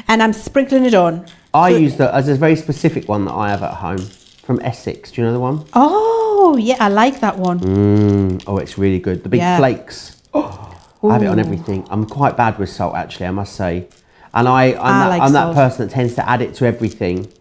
And I'm sprinkling it on. I use that as a very specific one that I have at home from Essex. Do you know the one? Oh, yeah, I like that one. Oh, it's really good. The big flakes. Oh, I have it on everything. I'm quite bad with salt, actually, I must say. And I'm that person that tends to add it to everything.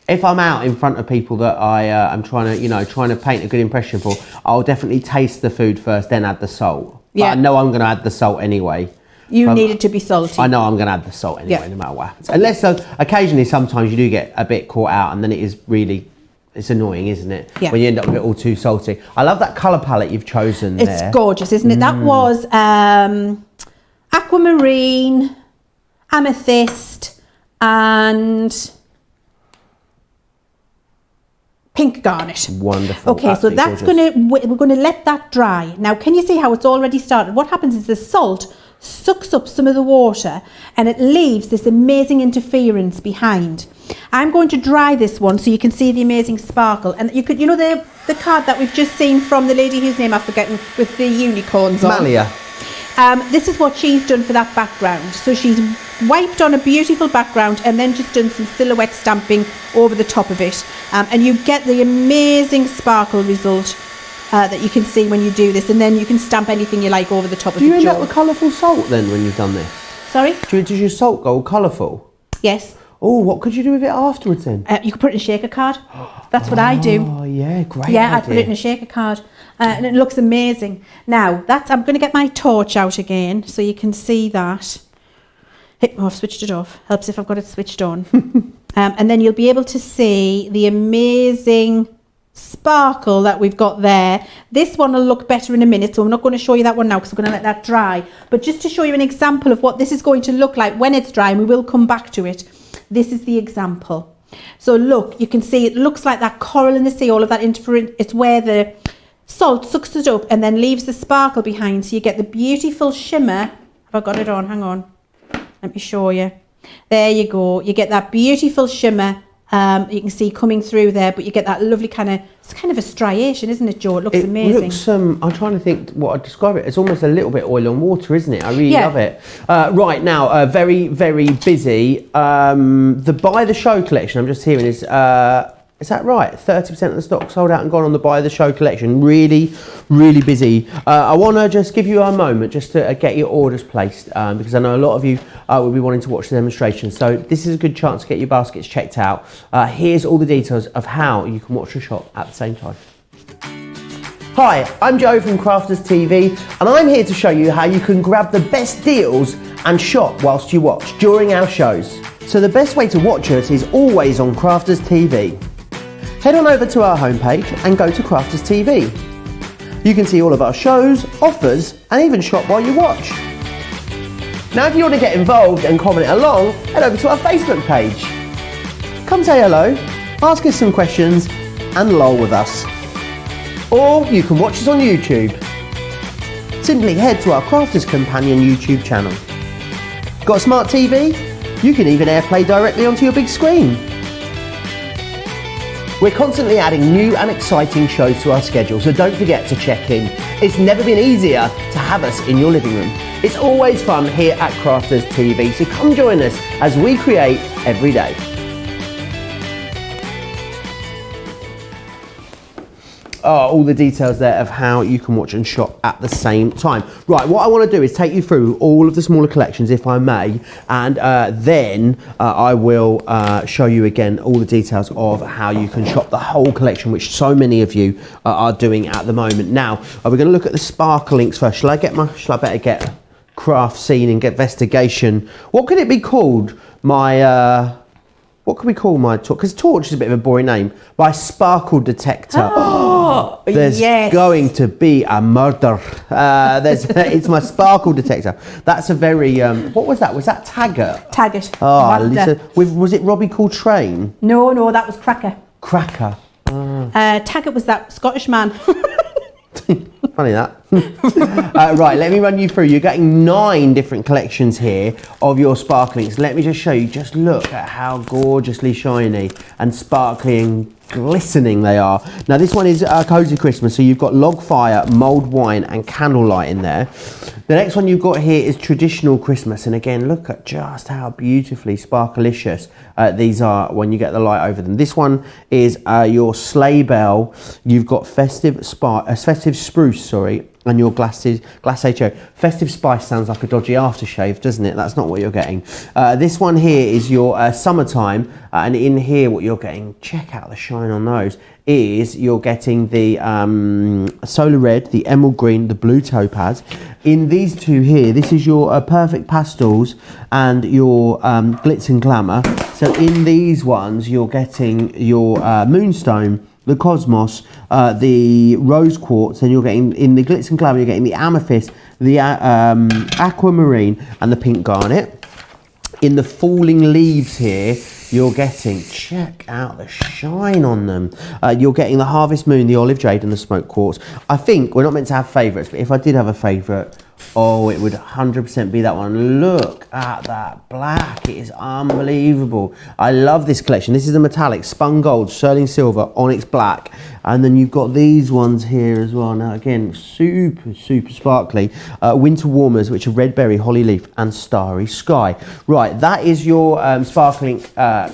if I'm out in front of people that I'm trying to paint a good impression for, I'll definitely taste the food first, then add the salt. Yeah. But I know I'm going to add the salt anyway. You need it to be salty. I know I'm going to add the salt anyway, no matter what happens. Unless occasionally, sometimes you do get a bit caught out, and then it is really, it's annoying, isn't it? Yeah. When you end up with it all too salty. I love that colour palette you've chosen there. It's gorgeous, isn't it? That was aquamarine, amethyst, and pink garnet. Wonderful. Okay, so that's we're gonna let that dry. Now, can you see how it's already started? What happens is the salt sucks up some of the water and it leaves this amazing interference behind. I'm going to dry this one so you can see the amazing sparkle. And you could, the card that we've just seen from the lady whose name I've forgotten with the unicorns on. Malia. This is what she's done for that background. So she's wiped on a beautiful background and then just done some silhouette stamping over the top of it. And you get the amazing sparkle result that you can see when you do this. And then you can stamp anything you like over the top of the Do you end jaw. up with colourful salt then when you've done this? Sorry? Does your salt go all colourful? Yes. Oh, what could you do with it afterwards then? You could put it in a shaker card. That's what I do. Oh, yeah, great Yeah, idea. I put it in a shaker card. And it looks amazing. Now, I'm going to get my torch out again so you can see that. I've switched it off. Helps if I've got it switched on. And then you'll be able to see the amazing sparkle that we've got there. This one will look better in a minute, so I'm not going to show you that one now because I'm going to let that dry. But just to show you an example of what this is going to look like when it's dry, and we will come back to it. This is the example. So look, you can see it looks like that coral in the sea, all of that interference. It's where the salt sucks it up and then leaves the sparkle behind. So you get the beautiful shimmer. Have I got it on? Hang on. Let me show you. There you go. You get that beautiful shimmer. You can see coming through there, but you get that lovely it's kind of a striation, isn't it, Joe? It looks amazing. It looks, I'm trying to think what I'd describe it. It's almost a little bit oil and water, isn't it? I really love it. Right now, very, very busy. The Buy the Show collection, I'm just hearing, is that right? 30% of the stock sold out and gone on the Buy the Show collection. Really, really busy. I want to just give you a moment just to get your orders placed because I know a lot of you will be wanting to watch the demonstration. So this is a good chance to get your baskets checked out. Here's all the details of how you can watch the shop at the same time. Hi, I'm Joe from Crafters TV and I'm here to show you how you can grab the best deals and shop whilst you watch during our shows. So the best way to watch us is always on Crafters TV. Head on over to our homepage and go to Crafters TV. You can see all of our shows, offers, and even shop while you watch. Now, if you want to get involved and comment along, head over to our Facebook page. Come say hello, ask us some questions, and lol with us. Or you can watch us on YouTube. Simply head to our Crafters Companion YouTube channel. Got a smart TV? You can even AirPlay directly onto your big screen. We're constantly adding new and exciting shows to our schedule, so don't forget to check in. It's never been easier to have us in your living room. It's always fun here at Crafters TV, so come join us as we create every day. All the details there of how you can watch and shop at the same time. Right, what I want to do is take you through all of the smaller collections, if I may, and then I will show you again all the details of how you can shop the whole collection, which so many of you are doing at the moment. Now, we're going to look at the sparkle inks first. Shall I better get craft scene and get investigation? What could it be called? What can we call my torch? Because torch is a bit of a boring name. My sparkle detector. Oh, there's going to be a murder. It's my sparkle detector. That's a very, what was that? Was that Taggart? Taggart. Oh, Lisa, was it Robbie Coltrane? No, that was Cracker. Cracker. Taggart was that Scottish man. Funny that. Right, let me run you through. You're getting 9 different collections here of your sparklings. Let me just show you. Just look at how gorgeously shiny and sparkly and glistening they are. Now this one is Cozy Christmas, so you've got log fire, mulled wine and candlelight in there. The next one you've got here is Traditional Christmas, and again look at just how beautifully sparklicious these are when you get the light over them. This one is your sleigh bell. You've got festive spruce, and your glacé. Festive Spice sounds like a dodgy aftershave, doesn't it? That's not what you're getting. This one here is your summertime, and in here what you're getting, check out the shine on those, is you're getting the solar red, the emerald green, the blue topaz. In these two here, this is your perfect pastels and your glitz and glamour. So in these ones, you're getting your moonstone, the cosmos, the rose quartz, and you're getting, in the glitz and glamour, you're getting the amethyst, the aquamarine, and the pink garnet. In the falling leaves here, you're getting, check out the shine on them. You're getting the harvest moon, the olive jade, and the smoke quartz. I think we're not meant to have favourites, but if I did have a favourite, oh, it would 100% be that one. Look at that black. It is unbelievable. I love this collection. This is the metallic, spun gold, sterling silver, onyx black. And then you've got these ones here as well. Now, again, super sparkly. Winter warmers, which are red berry, holly leaf, and starry sky. Right, that is your sparkling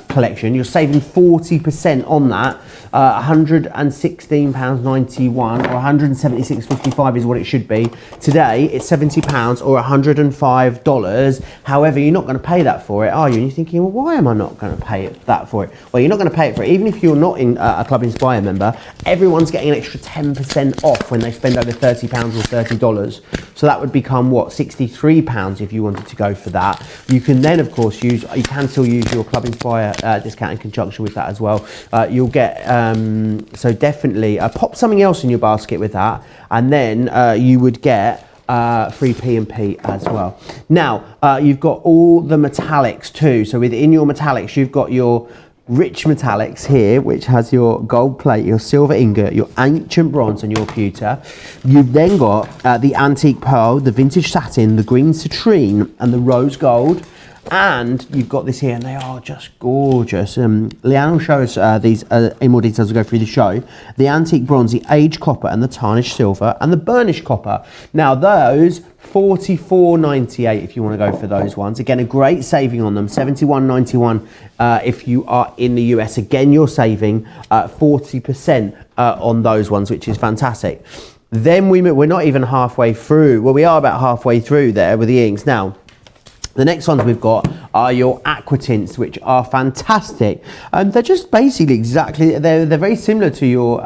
collection. You're saving 40% on that. £116.91 or £176.55 is what it should be. Today, it's £70 or $105. However, you're not going to pay that for it, are you? And you're thinking, well, why am I not going to pay that for it? Well, you're not going to pay it for it. Even if you're not in a Club Inspire member, everyone's getting an extra 10% off when they spend over £30 or $30. So that would become, what, £63 if you wanted to go for that. You can then, of course, you can still use your Club Inspire discount in conjunction with that as well. You'll get, so definitely pop something else in your basket with that, and then you would get free P&P as well. Now, you've got all the metallics too. So within your metallics, you've got your rich metallics here, which has your gold plate, your silver ingot, your ancient bronze, and your pewter. You've then got the antique pearl, the vintage satin, the green citrine, and the rose gold. And you've got this here, and they are just gorgeous. Leanne will show us these in more detail as we go through the show. The antique bronze, the aged copper, and the tarnished silver, and the burnished copper. Now those, $44.98 if you want to go for those ones. Again, a great saving on them. $71.91 if you are in the US. Again, you're saving 40% on those ones, which is fantastic. Then we're not even halfway through. Well, we are about halfway through there with the inks. Now, the next ones we've got are your aqua tints, which are fantastic. They're just basically they're very similar to your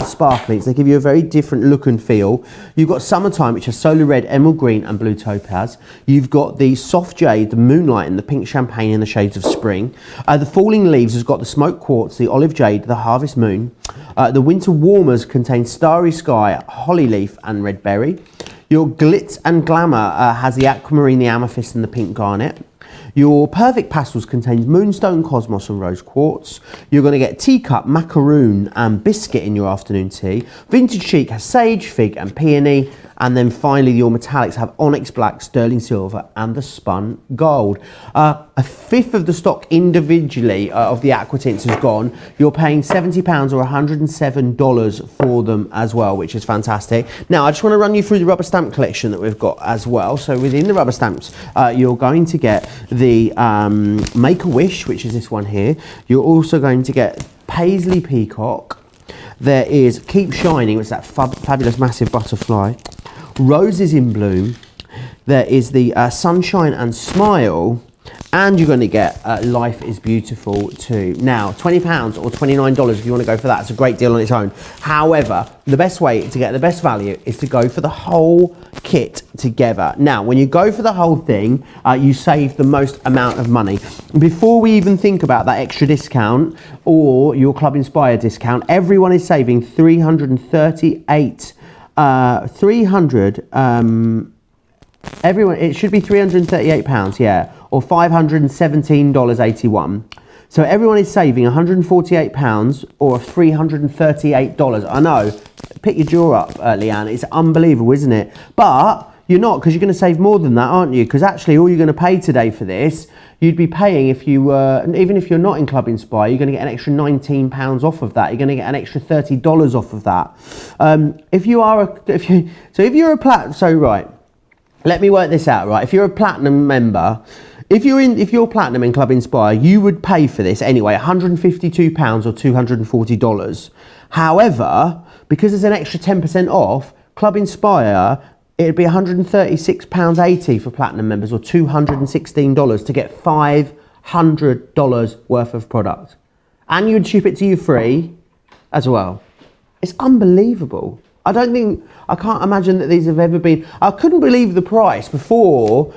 sparklings. They give you a very different look and feel. You've got summertime, which is solar red, emerald green, and blue topaz. You've got the soft jade, the moonlight, and the pink champagne in the shades of spring. The falling leaves has got the smoke quartz, the olive jade, the harvest moon. The winter warmers contain starry sky, holly leaf, and red berry. Your glitz and glamour has the aquamarine, the amethyst, and the pink garnet. Your perfect pastels contains moonstone, cosmos, and rose quartz. You're going to get teacup, macaroon, and biscuit in your afternoon tea. Vintage chic has sage, fig, and peony. And then finally, your metallics have onyx black, sterling silver, and the spun gold. A fifth of the stock individually of the aqua tints is gone. You're paying £70 or $107 for them as well, which is fantastic. Now, I just want to run you through the rubber stamp collection that we've got as well. So within the rubber stamps, you're going to get the Make-A-Wish, which is this one here. You're also going to get Paisley Peacock. There is Keep Shining, which is that fabulous massive butterfly. Roses in Bloom. There is the Sunshine and Smile. And you're going to get Life is Beautiful too. Now, £20 or $29 if you want to go for that. It's a great deal on its own. However, the best way to get the best value is to go for the whole kit together. Now, when you go for the whole thing, you save the most amount of money. Before we even think about that extra discount or your Club Inspire discount, everyone is saving everyone, it should be £338, yeah, or $517.81. So everyone is saving £148 or $338. I know, pick your jaw up, Leanne. It's unbelievable, isn't it? But you're not, because you're going to save more than that, aren't you? Because actually, all you're going to pay today for this, you'd be paying if you were, even if you're not in Club Inspire, you're going to get an extra £19 off of that. You're going to get an extra $30 off of that. Let me work this out, right? If you're a platinum member, if you're platinum in Club Inspire, you would pay for this anyway, £152 or $240. However, because there's an extra 10% off, Club Inspire, it'd be £136.80 for Platinum members, or $216 to get $500 worth of product. And you'd ship it to you free as well. It's unbelievable. I can't imagine that these have ever been. I couldn't believe the price before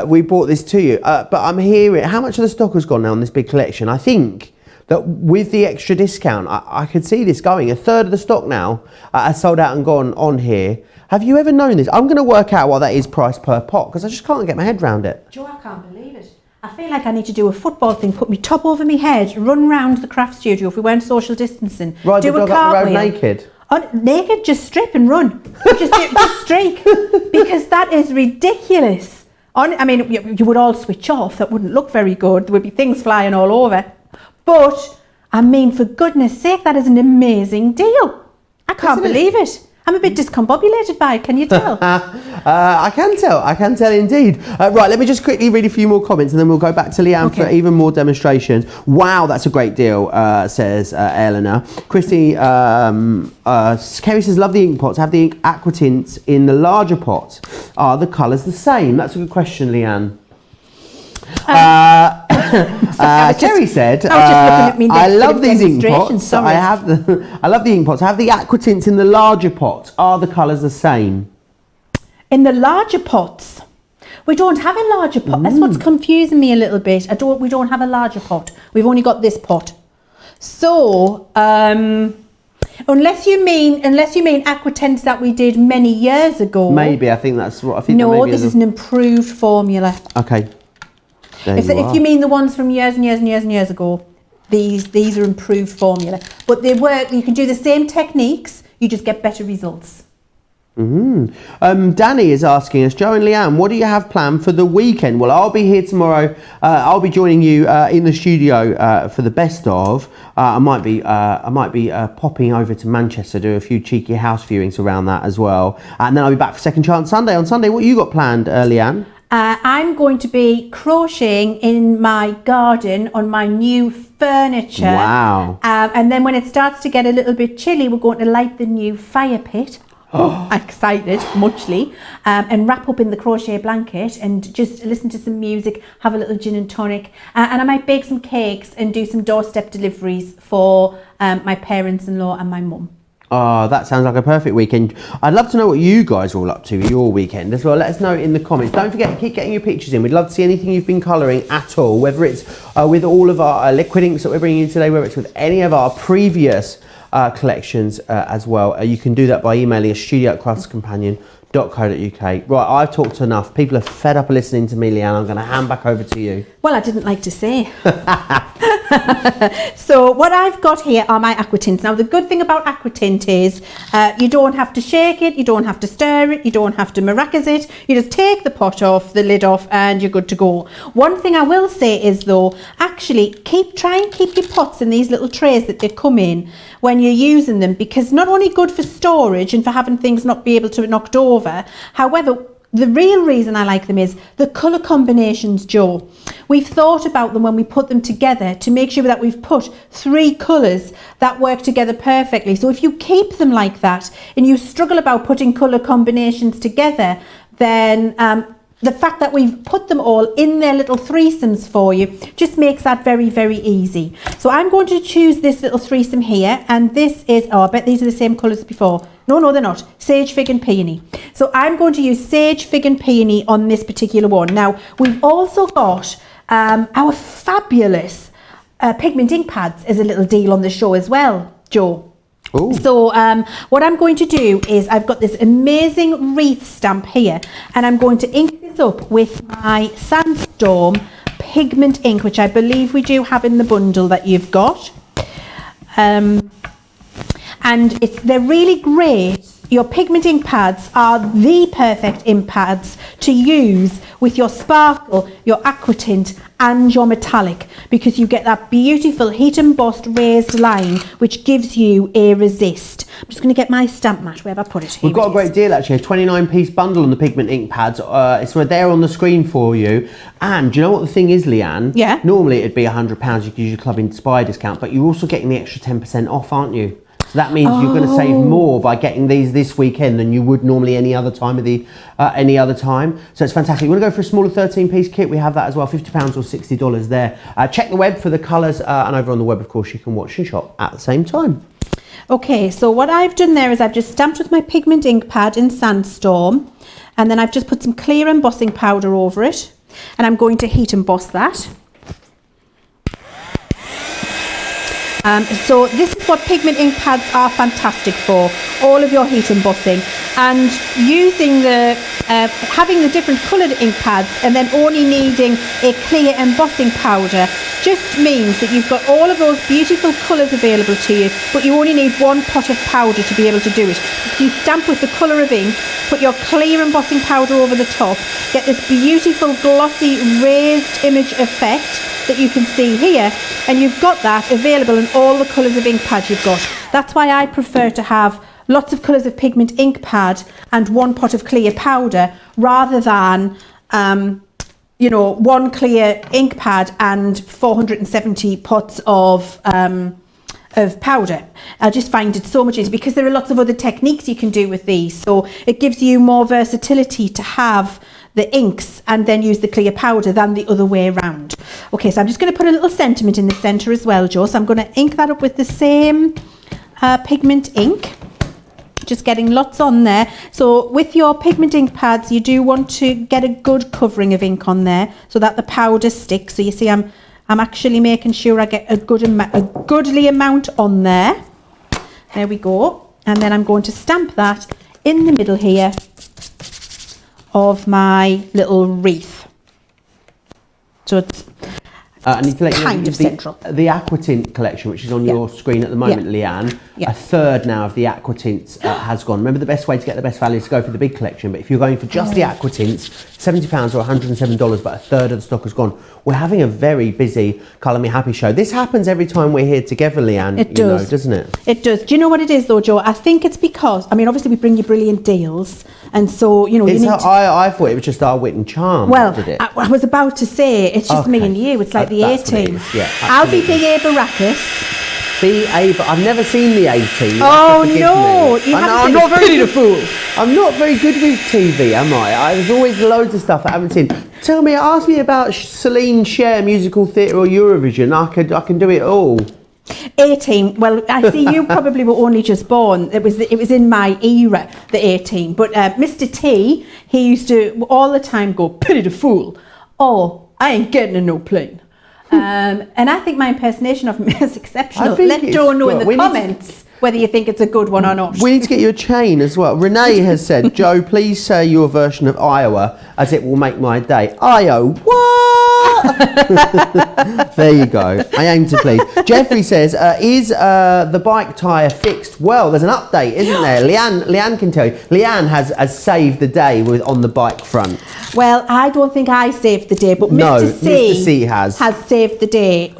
we brought this to you. But I'm hearing, how much of the stock has gone now on this big collection? I think that with the extra discount, I could see this going. A third of the stock now has sold out and gone on here. Have you ever known this? I'm going to work out what that is price per pot, because I just can't get my head around it. Joe, I can't believe it. I feel like I need to do a football thing, put my top over my head, run round the craft studio if we weren't social distancing. Ride the dog up the road naked. Naked, just strip and run. just streak. Because that is ridiculous. I mean, you would all switch off. That wouldn't look very good. There would be things flying all over. But, I mean, for goodness sake, that is an amazing deal. I can't believe it. I'm a bit discombobulated by it, can you tell? I can tell indeed. Right, let me just quickly read a few more comments and then we'll go back to Leanne for even more demonstrations. Wow, that's a great deal, says Eleanor. Christy, Kerry says, love the ink pots. Have the ink aqua tints in the larger pot. Are the colours the same? That's a good question, Leanne. Kerry said, I love these ink pots. I love the ink pots. I have the aqua tints in the larger pot. Are the colours the same? In the larger pots? We don't have a larger pot. That's what's confusing me a little bit. We don't have a larger pot. We've only got this pot. So, unless you mean aqua tints that we did many years ago. Maybe, I think that's what I think. No, this is an improved formula. Okay. If you mean the ones from years and years and years and years ago, these are improved formula. But they work, you can do the same techniques, you just get better results. Danny is asking us, Joe and Leanne, what do you have planned for the weekend? Well, I'll be here tomorrow. I'll be joining you in the studio for the best of. I might be popping over to Manchester, do a few cheeky house viewings around that as well. And then I'll be back for Second Chance Sunday. On Sunday, what you got planned, Leanne? I'm going to be crocheting in my garden on my new furniture. Wow. And then when it starts to get a little bit chilly, we're going to light the new fire pit. Excited, muchly. And wrap up in the crochet blanket and just listen to some music, have a little gin and tonic. And I might bake some cakes and do some doorstep deliveries for my parents-in-law and my mum. Oh, that sounds like a perfect weekend. I'd love to know what you guys are all up to your weekend as well. Let us know in the comments. Don't forget to keep getting your pictures in. We'd love to see anything you've been colouring at all, whether it's with all of our liquid inks that we're bringing in today, whether it's with any of our previous collections as well. You can do that by emailing us studio@craftscompanion.co.uk. Right, I've talked enough. People are fed up of listening to me, Leanne. I'm going to hand back over to you. Well, I didn't like to say. So what I've got here are my aqua tints. Now, the good thing about aqua tint is you don't have to shake it, you don't have to stir it, you don't have to maracas it. You just take the pot off, the lid off, and you're good to go. One thing I will say is, though, actually try and keep your pots in these little trays that they come in when you're using them, because not only good for storage and for having things not be able to be knocked over, however, the real reason I like them is the colour combinations, Joe. We've thought about them when we put them together to make sure that we've put 3 colours that work together perfectly. So if you keep them like that and you struggle about putting colour combinations together, then the fact that we've put them all in their little threesomes for you just makes that very, very easy. So I'm going to choose this little threesome here, and this is, I bet these are the same colours as before. No, they're not. Sage, fig and peony. So I'm going to use sage, fig and peony on this particular one. Now, we've also got our fabulous pigment ink pads as a little deal on the show as well, Joe. Ooh. So what I'm going to do is I've got this amazing wreath stamp here, and I'm going to ink this up with my Sandstorm pigment ink, which I believe we do have in the bundle that you've got. And they're really great. Your pigment ink pads are the perfect ink pads to use with your sparkle, your aqua tint and your metallic, because you get that beautiful heat embossed raised line which gives you a resist. I'm just going to get my stamp mat. Where have I put it? We've got a great deal actually, a 29-piece bundle on the pigment ink pads. It's right there on the screen for you. And do you know what the thing is, Leanne? Yeah. Normally it'd be £100, you could use your Club Inspire discount, but you're also getting the extra 10% off, aren't you? So that means you're going to save more by getting these this weekend than you would normally any other time of the So it's fantastic. You want to go for a smaller 13-piece kit? We have that as well, £50 or $60 there. Check the web for the colours, and over on the web, of course, you can watch and shop at the same time. Okay, so what I've done there is I've just stamped with my pigment ink pad in Sandstorm, and then I've just put some clear embossing powder over it, and I'm going to heat emboss that. So this is what pigment ink pads are fantastic for, all of your heat embossing, and using the having the different coloured ink pads and then only needing a clear embossing powder just means that you've got all of those beautiful colours available to you, but you only need one pot of powder to be able to do it. So you stamp with the colour of ink, put your clear embossing powder over the top, get this beautiful glossy raised image effect that you can see here, and you've got that available in all the colours of ink pad you've got. That's why I prefer to have lots of colours of pigment ink pad and one pot of clear powder rather than you know, one clear ink pad and 470 pots of powder. I just find it so much easier because there are lots of other techniques you can do with these, so it gives you more versatility to have the inks and then use the clear powder than the other way around. Okay, so I'm just going to put a little sentiment in the centre as well, Jo. So I'm going to ink that up with the same pigment ink, just getting lots on there. So with your pigment ink pads, you do want to get a good covering of ink on there so that the powder sticks. So you see I'm actually making sure I get a goodly amount on there. There we go. And then I'm going to stamp that in the middle here of my little wreath. So it's I need to let you kind know of central. The Aquatint collection, which is on your screen at the moment, Leanne, a third now of the Aquatints has gone. Remember, the best way to get the best value is to go for the big collection, but if you're going for just the Aquatints, £70 or $107, but a third of the stock has gone. We're having a very busy Colour Me Happy show. This happens every time we're here together, Leanne. It does. Doesn't it? It does. Do you know what it is though, Jo? I think it's because, I mean, obviously we bring you brilliant deals, and so, you know, you need to... I thought it was just our wit and charm. Well, did it? I was about to say, it's just me and you. It's like the A-team. Yeah, I'll be Big A Baracus. I've never seen the A-team. Oh no! I'm not very I'm not very good with TV, am I? There's always loads of stuff I haven't seen. Tell me, ask me about Celine Cher, musical theatre or Eurovision. I can do it all. A-team. Well, I see you probably were only just born. It was in my era, the A-team. But Mr. T, he used to all the time go, "Pity the fool." Oh, I ain't getting in no plane. And I think my impersonation of him is exceptional. Let Jo know in the comments whether you think it's a good one or not. We need to get you a chain as well. Renee has said, Jo, please say your version of Iowa, as it will make my day. Io, what? There you go. I aim to please. Jeffrey says, is the bike tyre fixed? Well, there's an update, isn't there? Leanne can tell you. Leanne has saved the day on the bike front. Well, I don't think I saved the day, but Mr. C has saved the day.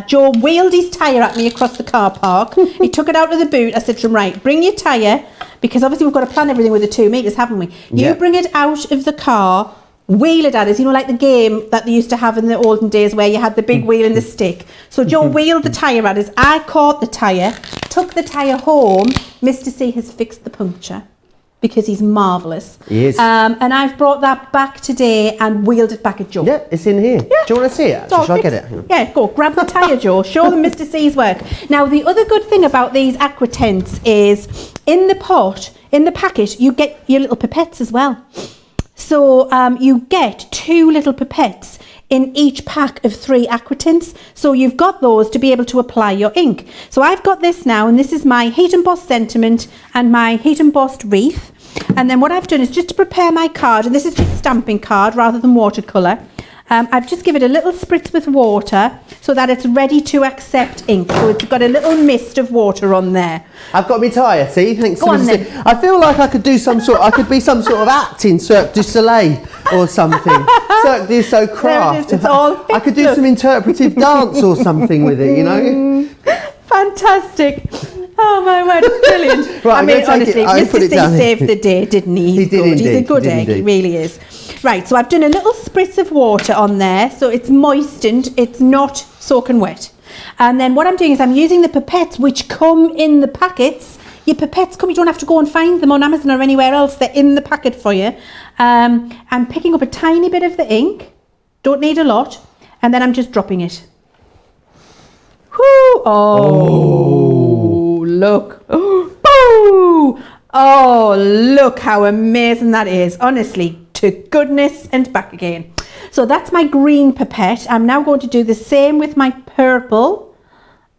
Jo wheeled his tyre at me across the car park. He took it out of the boot. I said to him, right, bring your tyre, because obviously we've got to plan everything with the 2 meters, haven't we? You bring it out of the car, wheel it at us, you know, like the game that they used to have in the olden days where you had the big wheel and the stick. So Jo wheeled the tyre at us. I caught the tyre, took the tyre home. Mr. C has fixed the puncture, because he's marvellous. He is. And I've brought that back today and wheeled it back at Jo. Yeah, it's in here. Yeah. Do you want to see it? Shall I get it? Yeah, go. Grab the tyre, Jo. Show them Mr. C's work. Now, the other good thing about these Aquatints is in the pot, in the packet, you get your little pipettes as well. So you get 2 little pipettes in each pack of 3 Aquatints. So you've got those to be able to apply your ink. So I've got this now, and this is my heat embossed sentiment and my heat embossed wreath. And then what I've done is just to prepare my card, and this is just stamping card rather than watercolour. I've just given it a little spritz with water so that it's ready to accept ink. So it's got a little mist of water on there. I've got my tyre, see? Thanks. Go on then. I feel like I could do I could be some sort of acting, Cirque du Soleil or something. Cirque du Soleil craft. It's all fixed. I could do some interpretive dance or something with it, you know? Fantastic. Oh my word, it's brilliant. Right, I mean, honestly, Mr. C saved the day, didn't he? He did indeed. He's a good egg, he really is. Right, so I've done a little spritz of water on there, so it's moistened, it's not soaking wet. And then what I'm doing is I'm using the pipettes which come in the packets. Your pipettes come, you don't have to go and find them on Amazon or anywhere else. They're in the packet for you. I'm picking up a tiny bit of the ink. Don't need a lot. And then I'm just dropping it. Whoo! Oh, look. Oh, look how amazing that is. Honestly, to goodness and back again. So that's my green pipette. I'm now going to do the same with my purple.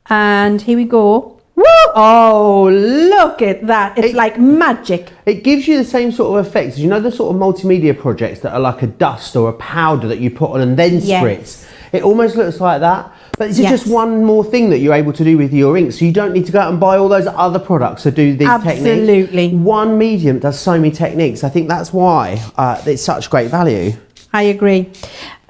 And here we go. Woo! Oh, look at that. It's like magic. It gives you the same sort of effects. You know the sort of multimedia projects that are like a dust or a powder that you put on and then spritz? It almost looks like that. But it's just one more thing that you're able to do with your ink. So you don't need to go out and buy all those other products to do these techniques. Absolutely. One medium does so many techniques. I think that's why it's such great value. I agree.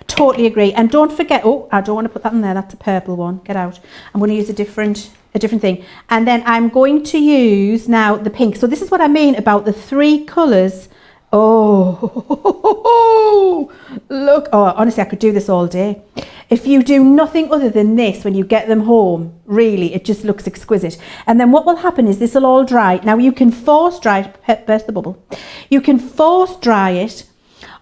Totally agree. And don't forget, oh, I don't want to put that in there. That's a purple one. Get out. I'm going to use a different thing. And then I'm going to use now the pink. So this is what I mean about the 3 colours. Oh, look. Oh, honestly, I could do this all day. If you do nothing other than this when you get them home, really, it just looks exquisite. And then what will happen is this will all dry. Now you can force dry it, burst the bubble. You can force dry it,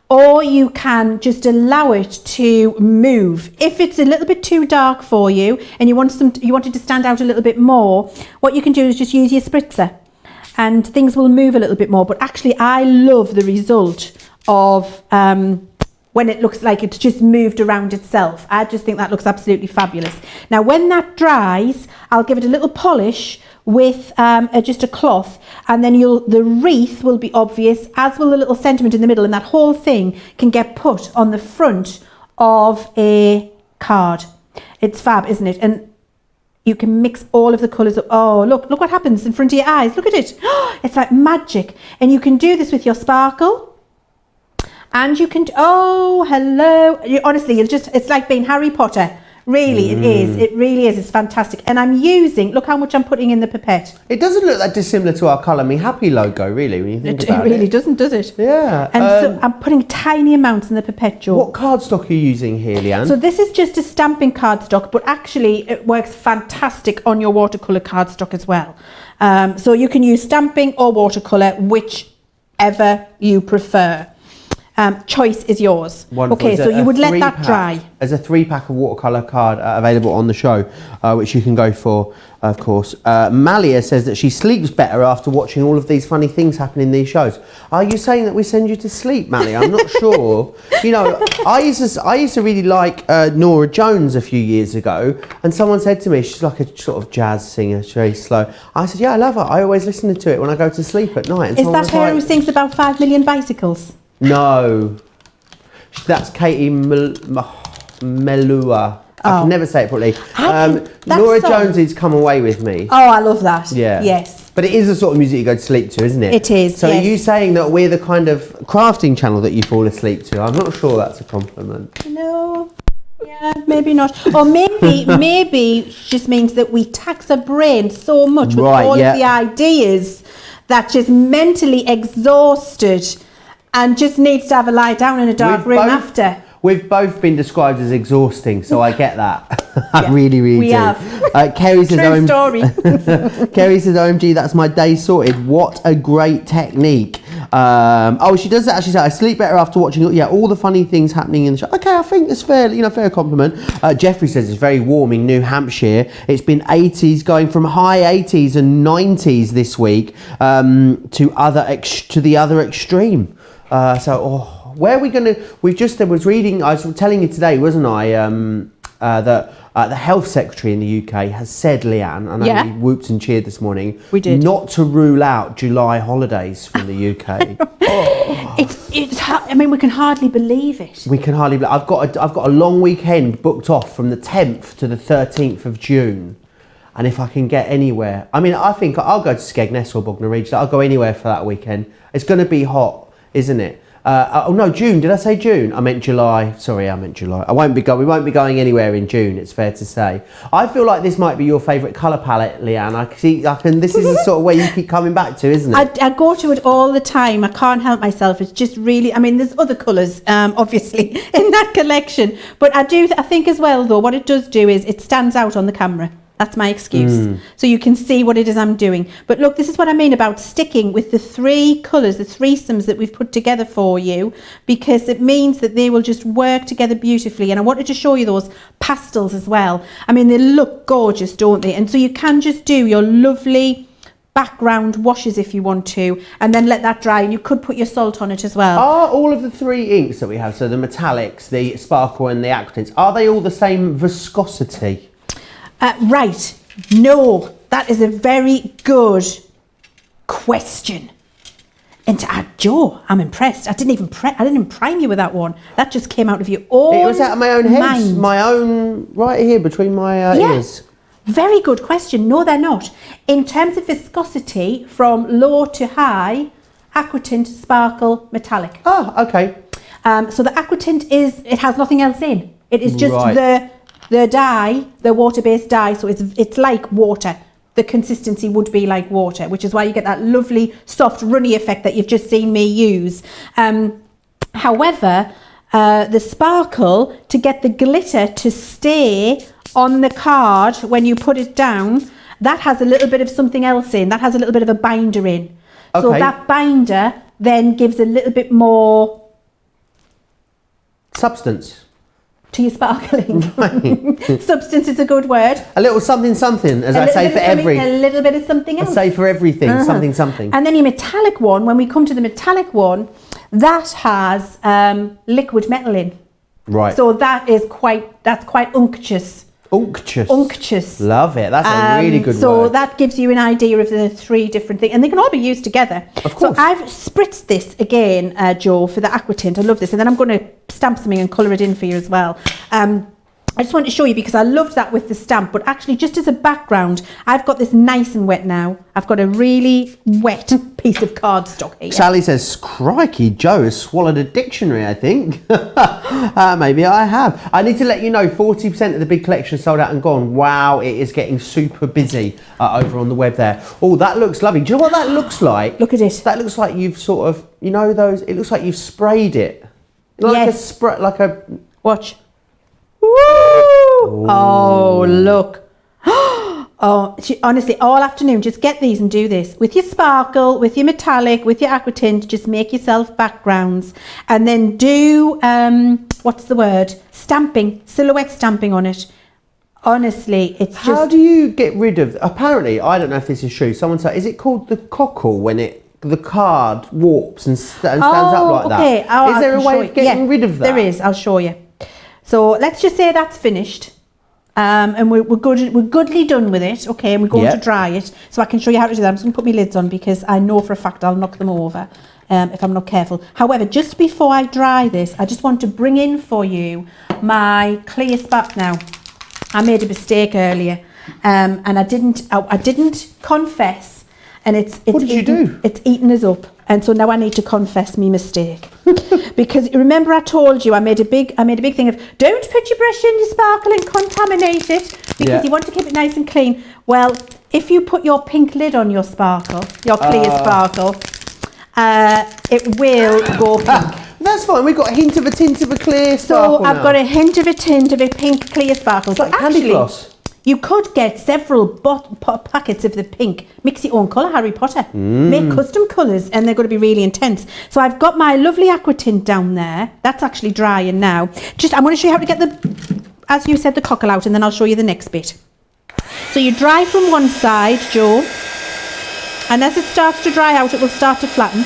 or you can just allow it to move. If it's a little bit too dark for you and you want it to stand out a little bit more, what you can do is just use your spritzer and things will move a little bit more. But actually, I love the result of when it looks like it's just moved around itself. I just think that looks absolutely fabulous. Now, when that dries, I'll give it a little polish with just a cloth, and then the wreath will be obvious, as will the little sentiment in the middle, and that whole thing can get put on the front of a card. It's fab, isn't it? And you can mix all of the colours up. Oh, look what happens in front of your eyes. Look at it. It's like magic. And you can do this with your sparkle. And you can, oh, hello. Honestly, it's like being Harry Potter. Really, it is. It really is. It's fantastic. And I'm using, look how much I'm putting in the pipette. It doesn't look that dissimilar to our Colour Me Happy logo, really, when you think about it. It really doesn't, does it? Yeah. And so I'm putting tiny amounts in the pipette, Jo. What cardstock are you using here, Leanne? So this is just a stamping cardstock, but actually it works fantastic on your watercolour cardstock as well. So you can use stamping or watercolour, whichever you prefer. Choice is yours. Wonderful. Okay, so you would let that dry. There's a 3-pack of watercolour card available on the show, which you can go for, of course. Malia says that she sleeps better after watching all of these funny things happen in these shows. Are you saying that we send you to sleep, Malia? I'm not sure. You know, I used to really like Nora Jones a few years ago, and someone said to me, she's like a sort of jazz singer, she's very slow. I said, yeah, I love her. I always listen to it when I go to sleep at night. And is that her who sings about 5 million bicycles? No, that's Katie Melua. I can never say it properly. Nora Jones is Come Away With Me. Oh, I love that. Yeah. Yes. But it is the sort of music you go to sleep to, isn't it? It is, So yes. Are you saying that we're the kind of crafting channel that you fall asleep to? I'm not sure that's a compliment. No. Yeah, maybe not. Or maybe it just means that we tax our brain so much with all of the ideas that just mentally exhausted and just needs to have a lie down in a dark room after. We've both been described as exhausting, so I get that. I really do. We have. Kerry says, True story. Kerry says, OMG, that's my day sorted. What a great technique. She does actually say, I sleep better after watching all the funny things happening in the show. Okay, I think it's fair compliment. Jeffrey says it's very warm in New Hampshire. It's been 80s, going from high 80s and 90s this week to the other extreme. Where are we going to... I was telling you today, wasn't I, that the Health Secretary in the UK has said, Leanne, I know we whooped and cheered this morning, we did, not to rule out July holidays from the UK. We can hardly believe it. We can hardly believe I've got a long weekend booked off from the 10th to the 13th of June. And if I can get anywhere... I think I'll go to Skegness or Bognor Regis. I'll go anywhere for that weekend. It's going to be hot, isn't it? Oh no, June. Did I say June? I meant July. Sorry, I meant July. We won't be going anywhere in June. It's fair to say. I feel like this might be your favourite colour palette, Leanne. This is the sort of way you keep coming back to, isn't it? I go to it all the time. I can't help myself. It's just really. I mean, there's other colours, obviously, in that collection. But I think as well, though, what it does do is it stands out on the camera. That's my excuse. So you can see what it is I'm doing. But look, this is what I mean about sticking with the 3 colours, the threesomes that we've put together for you, because it means that they will just work together beautifully. And I wanted to show you those pastels as well. I mean, they look gorgeous, don't they? And so you can just do your lovely background washes if you want to, and then let that dry, and you could put your salt on it as well. Are all of the 3 inks that we have, so the metallics, the sparkle and the aquatints, are they all the same viscosity? Right. No, that is a very good question. And Joe, I'm impressed. I didn't even prime you with that one. That just came out of your own It was out of my own head, mind. my own, right here between my ears. Very good question. No, they're not. In terms of viscosity, from low to high, aquatint, sparkle, metallic. Oh, okay. So the aquatint it has nothing else in. It is just Right. the dye, the water-based dye, so it's like water. The consistency would be like water, which is why you get that lovely, soft, runny effect that you've just seen me use. However, the sparkle, to get the glitter to stay on the card when you put it down, that has a little bit of something else in. That has a little bit of a binder in. So that binder then gives a little bit more substance to your sparkling. Right. Substance is a good word. A little something, as I say for A little bit of something else. I say for everything, something. And then your metallic one, when we come to the metallic one, that has liquid metal in. Right. So that's quite unctuous. Unctuous. Love it. That's a really good word. So that gives you an idea of the 3 different things, and they can all be used together. Of course. So I've spritzed this again, Joe, for the aquatint. I love this, and then I'm going to stamp something and colour it in for you as well. I just want to show you because I loved that with the stamp, but actually just as a background, I've got this nice and wet now. I've got a really wet piece of cardstock here. Sally says, crikey, Joe has swallowed a dictionary, I think. Maybe I have. I need to let you know, 40% of the big collection sold out and gone. Wow, it is getting super busy over on the web there. Oh, that looks lovely. Do you know what that looks like? Look at it. That looks like you've sort of, you know those, it looks like you've sprayed it. Yes. Watch. Ooh. Oh, look. Oh, honestly, all afternoon, just get these and do this. With your sparkle, with your metallic, with your aquatint, just make yourself backgrounds. And then do, what's the word? Stamping, silhouette stamping on it. Honestly, it's just... How do you get rid of... Apparently, I don't know if this is true. Someone said, is it called the cockle when the card warps and stands up like that? Oh, is there a way of getting rid of that? There is, I'll show you. So let's just say that's finished. And we're goodly done with it, okay, and we're going to dry it, so I can show you how to do that. I'm just going to put my lids on because I know for a fact I'll knock them over if I'm not careful. However, just before I dry this, I just want to bring in for you my clear spot now. I made a mistake earlier, and I didn't confess, and it's what did you do? It's eaten us up, and so now I need to confess my mistake. Because remember I told you I made a big thing of don't put your brush in your sparkle and contaminate it because you want to keep it nice and clean. Well, if you put your pink lid on your sparkle, your clear sparkle, it will go pink. That's fine. We've got a hint of a tint of a clear sparkle. So I've got a hint of a tint of a pink clear sparkle. It's like candy floss. You could get several packets of the pink. Mix your own colour, Harry Potter. Make custom colours, and they're going to be really intense. So I've got my lovely aquatint down there. That's actually drying now. I'm going to show you how to get as you said, the cockle out, and then I'll show you the next bit. So you dry from one side, Joe, and as it starts to dry out, it will start to flatten.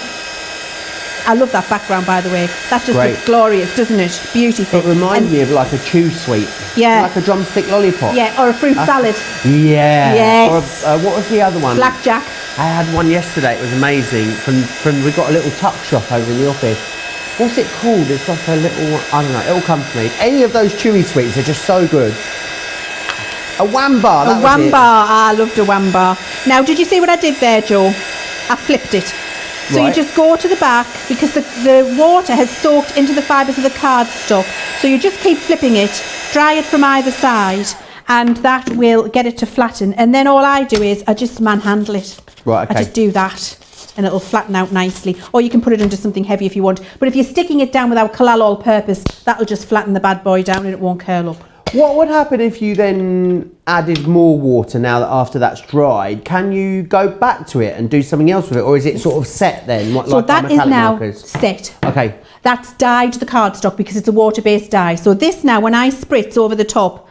I love that background, by the way. That just looks glorious, doesn't it? Beautiful. It reminds me of like a chew sweet. Yeah. Like a drumstick lollipop. Yeah, or a fruit salad. Yeah. Yes. Or what was the other one? Blackjack. I had one yesterday. It was amazing. We got a little tuck shop over in the office. What's it called? It's like a little, I don't know, it'll come to me. Any of those chewy sweets are just so good. A whambar. A whambar. I loved a whambar. Now, did you see what I did there, Joe? I flipped it. So you just go to the back because the water has soaked into the fibres of the cardstock. So you just keep flipping it, dry it from either side, and that will get it to flatten. And then all I do is I just manhandle it. Right, okay. I just do that and it'll flatten out nicely. Or you can put it under something heavy if you want. But if you're sticking it down with our collal all-purpose, that'll just flatten the bad boy down and it won't curl up. What would happen if you then added more water now that after that's dried? Can you go back to it and do something else with it, or is it sort of set then? So like that is now markers? set. Okay. That's dyed the cardstock because it's a water-based dye. So this now, when I spritz over the top,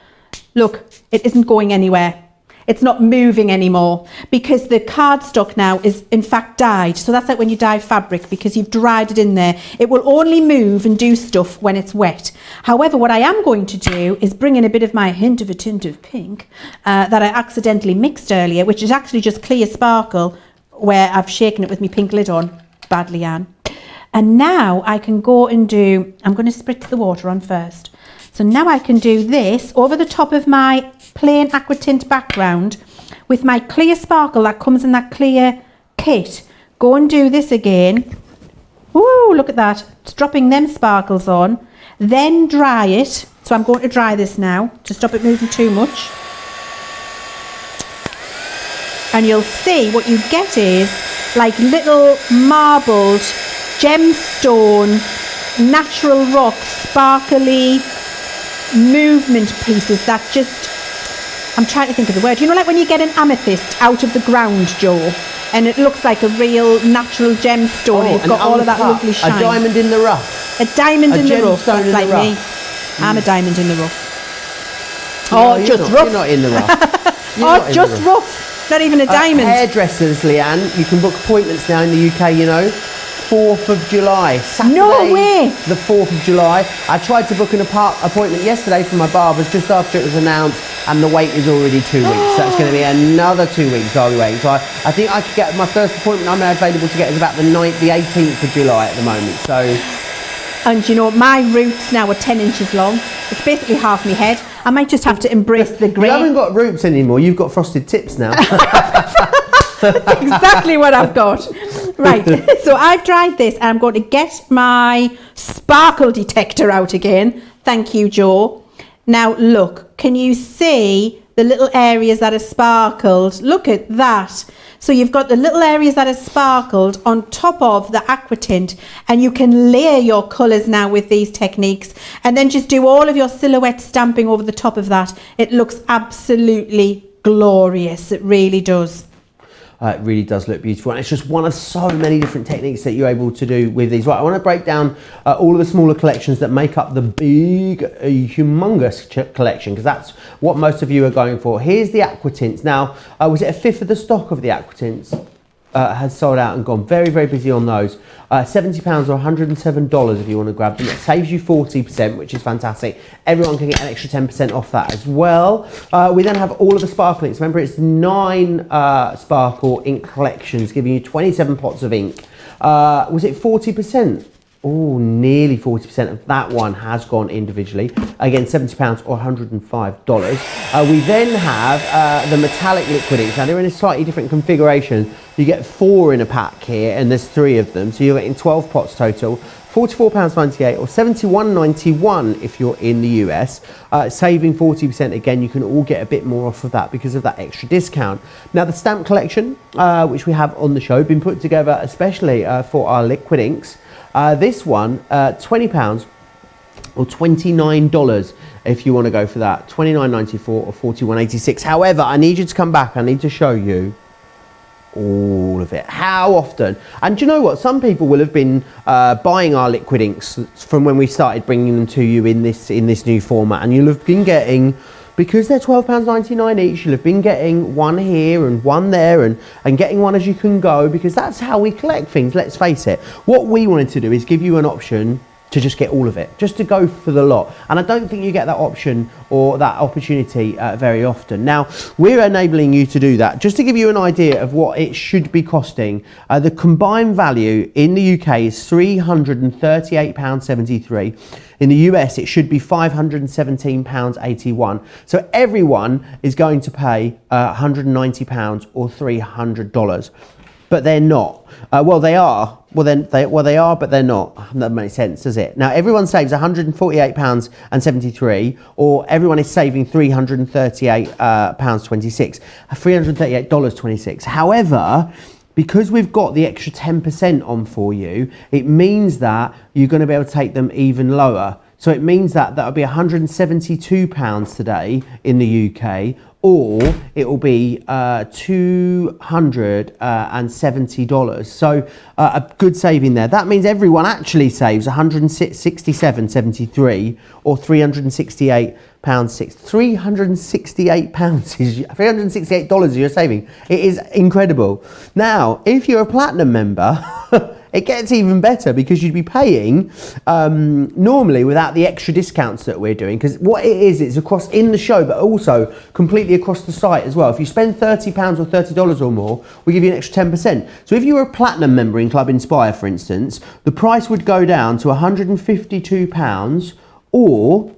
look, it isn't going anywhere. It's not moving anymore because the cardstock now is in fact dyed. So that's like when you dye fabric, because you've dried it in there. It will only move and do stuff when it's wet. However, what I am going to do is bring in a bit of my hint of a tint of pink that I accidentally mixed earlier, which is actually just clear sparkle where I've shaken it with my pink lid on. Badly, Anne. And now I can go and do, I'm going to spritz the water on first. So now I can do this over the top of my plain aqua tint background with my clear sparkle that comes in that clear kit. Go and do this again. Woo, look at that. It's dropping them sparkles on. Then dry it. So I'm going to dry this now to stop it moving too much. And you'll see what you get is like little marbled gemstone, natural rock, sparkly movement pieces that just, I'm trying to think of the word, you know, like when you get an amethyst out of the ground, Joe, and it looks like a real natural gemstone. It's got all of that lovely shine. A diamond in the rough. A diamond in the rough. That's like me. I'm a diamond in the rough. Oh, just rough. You're not in the rough. Oh, just rough. Not even a diamond. Hairdressers, Leanne, you can book appointments now in the UK, you know. 4th of July, Saturday, no way. The 4th of July. I tried to book an appointment yesterday for my barbers just after it was announced, and the wait is already 2 weeks. So it's going to be another 2 weeks I'll be waiting. So I think I could get my first appointment I'm available to get is about the 18th of July at the moment. So, and you know, my roots now are 10 inches long. It's basically half my head. I might just have to embrace the grey. You haven't got roots anymore. You've got frosted tips now. That's exactly what I've got. Right, so I've dried this and I'm going to get my sparkle detector out again. Thank you, Joe. Now look, can you see the little areas that are sparkled? Look at that. So you've got the little areas that are sparkled on top of the aqua tint, and you can layer your colours now with these techniques and then just do all of your silhouette stamping over the top of that. It looks absolutely glorious. It really does. It really does look beautiful, and it's just one of so many different techniques that you're able to do with these. Right, I want to break down all of the smaller collections that make up the big, humongous collection, because that's what most of you are going for. Here's the aqua tints. Now, was it a fifth of the stock of the aqua tints has sold out and gone? Very, very busy on those. £70 or $107 if you want to grab them. It saves you 40%, which is fantastic. Everyone can get an extra 10% off that as well. We then have all of the sparkle inks. Remember, it's 9 sparkle ink collections, giving you 27 pots of ink. Was it 40%? Oh, nearly 40% of that one has gone individually. Again, £70 or $105. We then have the metallic liquid inks. Now, they're in a slightly different configuration. You get 4 in a pack here, and there's 3 of them. So you're getting 12 pots total. £44.98 or $71.91 if you're in the US. Saving 40%. Again, you can all get a bit more off of that because of that extra discount. Now, the stamp collection, which we have on the show, been put together especially for our liquid inks. This one, £20 or $29 if you want to go for that. $29.94 or $41.86. However, I need you to come back. I need to show you all of it. How often? And do you know what? Some people will have been buying our liquid inks from when we started bringing them to you in this new format, and you'll have been getting, because they're £12.99 each, you'll have been getting one here and one there and getting one as you can go, because that's how we collect things, let's face it. What we wanted to do is give you an option to just get all of it, just to go for the lot. And I don't think you get that option or that opportunity very often. Now, we're enabling you to do that. Just to give you an idea of what it should be costing, the combined value in the UK is £338.73. In the US, it should be £517.81. So everyone is going to pay £190 or $300. but they're not. Well, they are. Well, they are, but they're not. That makes sense, does it? Now, everyone saves £148.73, or everyone is saving £338.26, $338.26. However, because we've got the extra 10% on for you, it means that you're going to be able to take them even lower. So it means that that'll be £172 today in the UK, or it will be $270. So a good saving there. That means everyone actually saves £167.73 or £368.6. $368 you're saving. It is incredible. Now, if you're a platinum member, it gets even better, because you'd be paying normally without the extra discounts that we're doing, because what it is, it's across in the show, but also completely across the site as well. If you spend £30 or $30 or more, we give you an extra 10%. So if you were a platinum member in Club Inspire, for instance, the price would go down to £152, or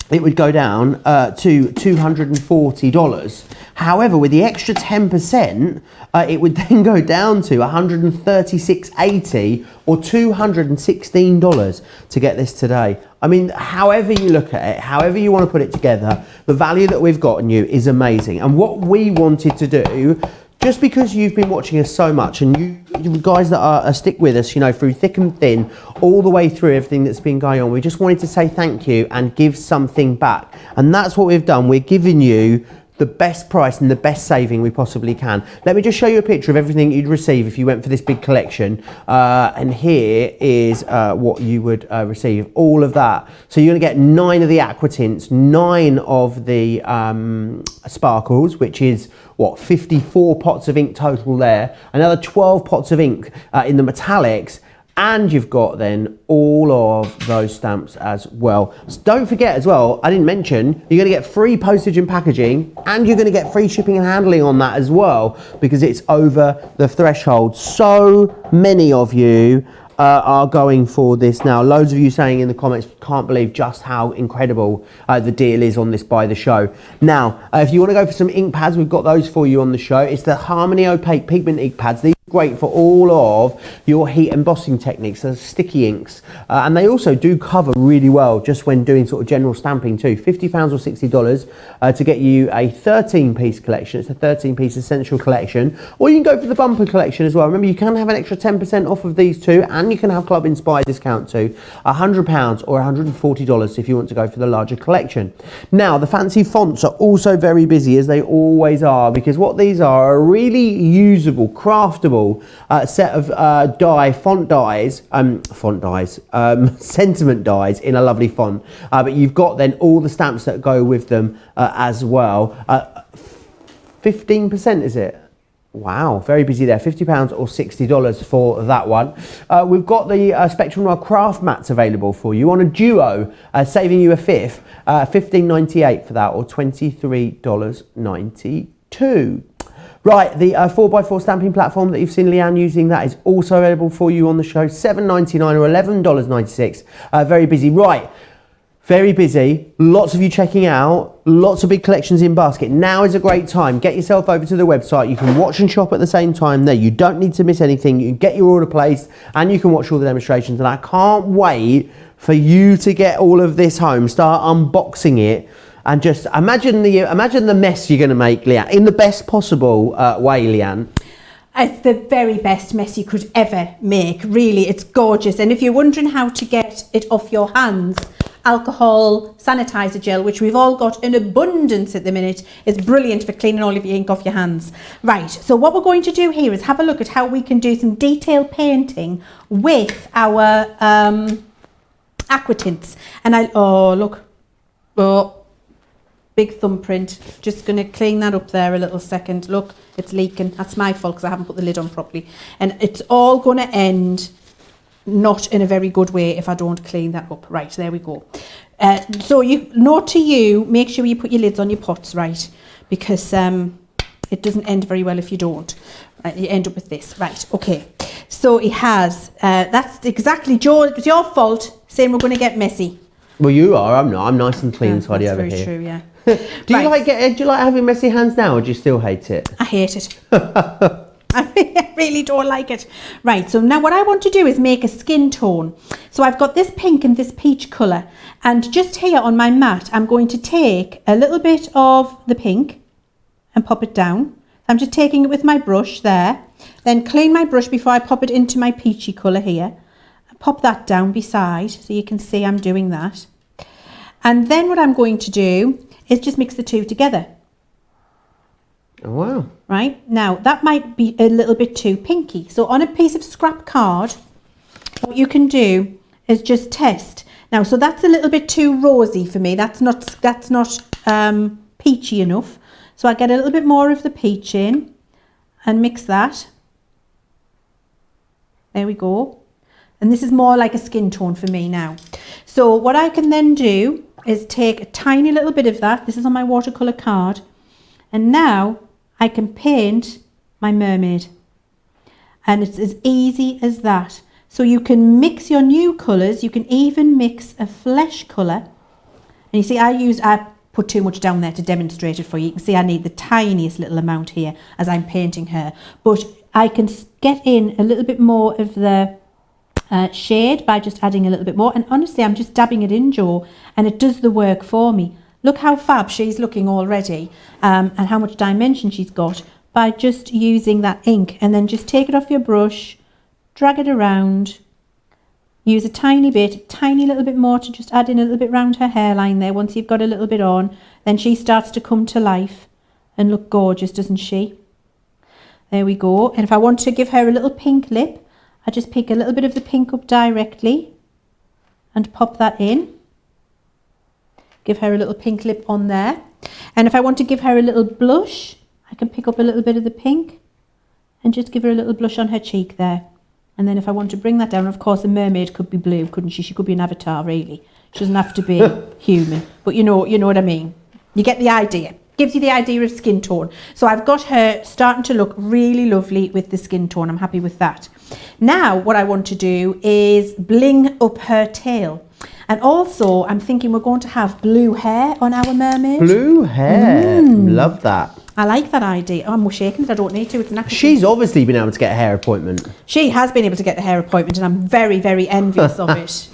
it would go down to $240. However, with the extra 10%, it would then go down to $136.80 or $216 to get this today. I mean, however you look at it, however you want to put it together, the value that we've gotten you is amazing. And what we wanted to do, just because you've been watching us so much, and you guys that are stick with us, you know, through thick and thin, all the way through everything that's been going on, we just wanted to say thank you and give something back. And that's what we've done. We're giving you the best price and the best saving we possibly can. Let me just show you a picture of everything you'd receive if you went for this big collection. And here is what you would receive, all of that. So you're gonna get 9 of the aqua tints, 9 of the sparkles, which is what, 54 pots of ink total there, another 12 pots of ink in the metallics, and you've got then all of those stamps as well. So don't forget as well, I didn't mention, you're gonna get free postage and packaging, and you're gonna get free shipping and handling on that as well, because it's over the threshold. So many of you are going for this now. Loads of you saying in the comments, can't believe just how incredible the deal is on this by the show. Now, if you want to go for some ink pads, we've got those for you on the show. It's the Harmony Opaque Pigment Ink Pads. These are great for all of your heat embossing techniques, so sticky inks. And they also do cover really well just when doing sort of general stamping too. £50 or $60 to get you a 13-piece collection. It's a 13-piece essential collection. Or you can go for the bumper collection as well. Remember, you can have an extra 10% off of these two, and you can have Club Inspire discount too. £100 or $140 if you want to go for the larger collection. Now, the fancy fonts are also very busy, as they always are, because what these are a really usable, craftable set of sentiment dies in a lovely font. But you've got then all the stamps that go with them as well. 15% is it? Wow, very busy there. £50 or $60 for that one. We've got the Spectrum Noir craft mats available for you on a duo, saving you a fifth. $15.98 for that, or $23.92. Right, the 4x4 stamping platform that you've seen Leanne using, that is also available for you on the show. $7.99 or $11.96. Very busy. Right. Very busy, lots of you checking out, lots of big collections in basket. Now is a great time. Get yourself over to the website. You can watch and shop at the same time there. You don't need to miss anything. You can get your order placed, and you can watch all the demonstrations. And I can't wait for you to get all of this home, start unboxing it, and just imagine the mess you're going to make, Leanne, in the best possible way, Leanne. It's the very best mess you could ever make. Really, it's gorgeous. And if you're wondering how to get it off your hands, alcohol sanitizer gel, which we've all got in abundance at the minute, is brilliant for cleaning all of your ink off your hands. Right, so what we're going to do here is have a look at how we can do some detail painting with our aqua tints. And big thumbprint. Just going to clean that up there a little second. Look, it's leaking. That's my fault because I haven't put the lid on properly. And it's all going to end not in a very good way if I don't clean that up. Right, there we go. So note to you, make sure you put your lids on your pots, right? Because it doesn't end very well if you don't. Right, you end up with this. Right, okay. So it has, that's exactly, Joe, it's your fault saying we're going to get messy. Well, you are, I'm not. I'm nice and clean and tidy over here. That's very true, yeah. Do you like having messy hands now, or do you still hate it? I hate it. I really don't like it. Right, so now what I want to do is make a skin tone. So I've got this pink and this peach colour, and just here on my mat I'm going to take a little bit of the pink and pop it down. I'm just taking it with my brush there, then clean my brush before I pop it into my peachy colour here. Pop that down beside so you can see I'm doing that. And then what I'm going to do is just mix the two together. Oh, wow. Right, now that might be a little bit too pinky. So on a piece of scrap card, what you can do is just test. Now, so that's a little bit too rosy for me. That's not peachy enough. So I get a little bit more of the peach in and mix that. There we go. And this is more like a skin tone for me now. So what I can then do is take a tiny little bit of that. This is on my watercolor card. And now I can paint my mermaid. And it's as easy as that. So you can mix your new colours. You can even mix a flesh colour. And you see, I put too much down there to demonstrate it for you. You can see I need the tiniest little amount here as I'm painting her. But I can get in a little bit more of the shade by just adding a little bit more. And honestly, I'm just dabbing it in, Jo, and it does the work for me. Look how fab she's looking already, and how much dimension she's got by just using that ink. And then just take it off your brush, drag it around, use a tiny little bit more to just add in a little bit round her hairline there. Once you've got a little bit on, then she starts to come to life and look gorgeous, doesn't she? There we go. And if I want to give her a little pink lip, I just pick a little bit of the pink up directly and pop that in. Give her a little pink lip on there. And if I want to give her a little blush, I can pick up a little bit of the pink and just give her a little blush on her cheek there. And then if I want to bring that down, of course, a mermaid could be blue, couldn't she? She could be an avatar, really. She doesn't have to be human. But you know what I mean. You get the idea. Gives you the idea of skin tone. So I've got her starting to look really lovely with the skin tone. I'm happy with that. Now what I want to do is bling up her tail. And also I'm thinking we're going to have blue hair on our mermaid. Blue hair. Love that. I like that idea. Oh, I'm shaking it. I don't need to. It's an accident. She's obviously been able to get a hair appointment. She has been able to get the hair appointment, and I'm very, very envious of it.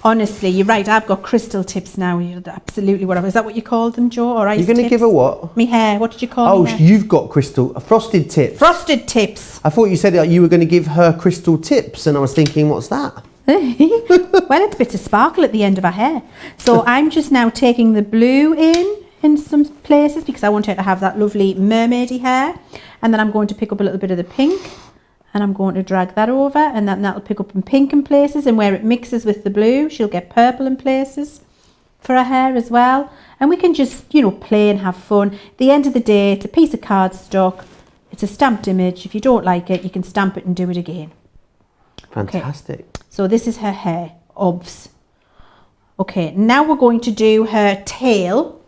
Honestly, you're right. I've got crystal tips now. You're absolutely whatever. Is that what you called them, Jo? Or ice tips? You're going to give her what? Me hair. What did you call me? Oh, you've got frosted tips. Frosted tips. I thought you said that you were going to give her crystal tips, and I was thinking, what's that? Well, it's bits of sparkle at the end of her hair. So I'm just now taking the blue in some places because I want her to have that lovely mermaidy hair. And then I'm going to pick up a little bit of the pink. And I'm going to drag that over, and that'll pick up in pink in places, and where it mixes with the blue, she'll get purple in places for her hair as well. And we can just, play and have fun. At the end of the day, it's a piece of cardstock. It's a stamped image. If you don't like it, you can stamp it and do it again. Fantastic. Okay. So this is her hair, obvs. Okay, now we're going to do her tail.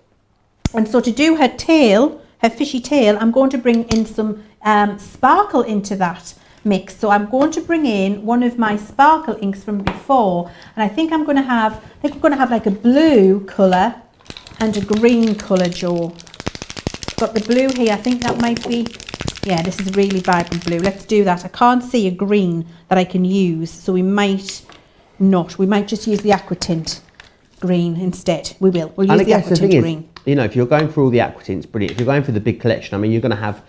And so to do her tail, her fishy tail, I'm going to bring in some sparkle into that mix. So I'm going to bring in one of my sparkle inks from before, and I think we're going to have like a blue colour and a green colour, Jo. Got the blue here. I think that might be, yeah, this is really vibrant blue. Let's do that. I can't see a green that I can use, so we might not. We might just use the aqua tint green instead. We'll use the aqua tint green. If you're going for all the aqua tints, brilliant. If you're going for the big collection, I mean, you're going to have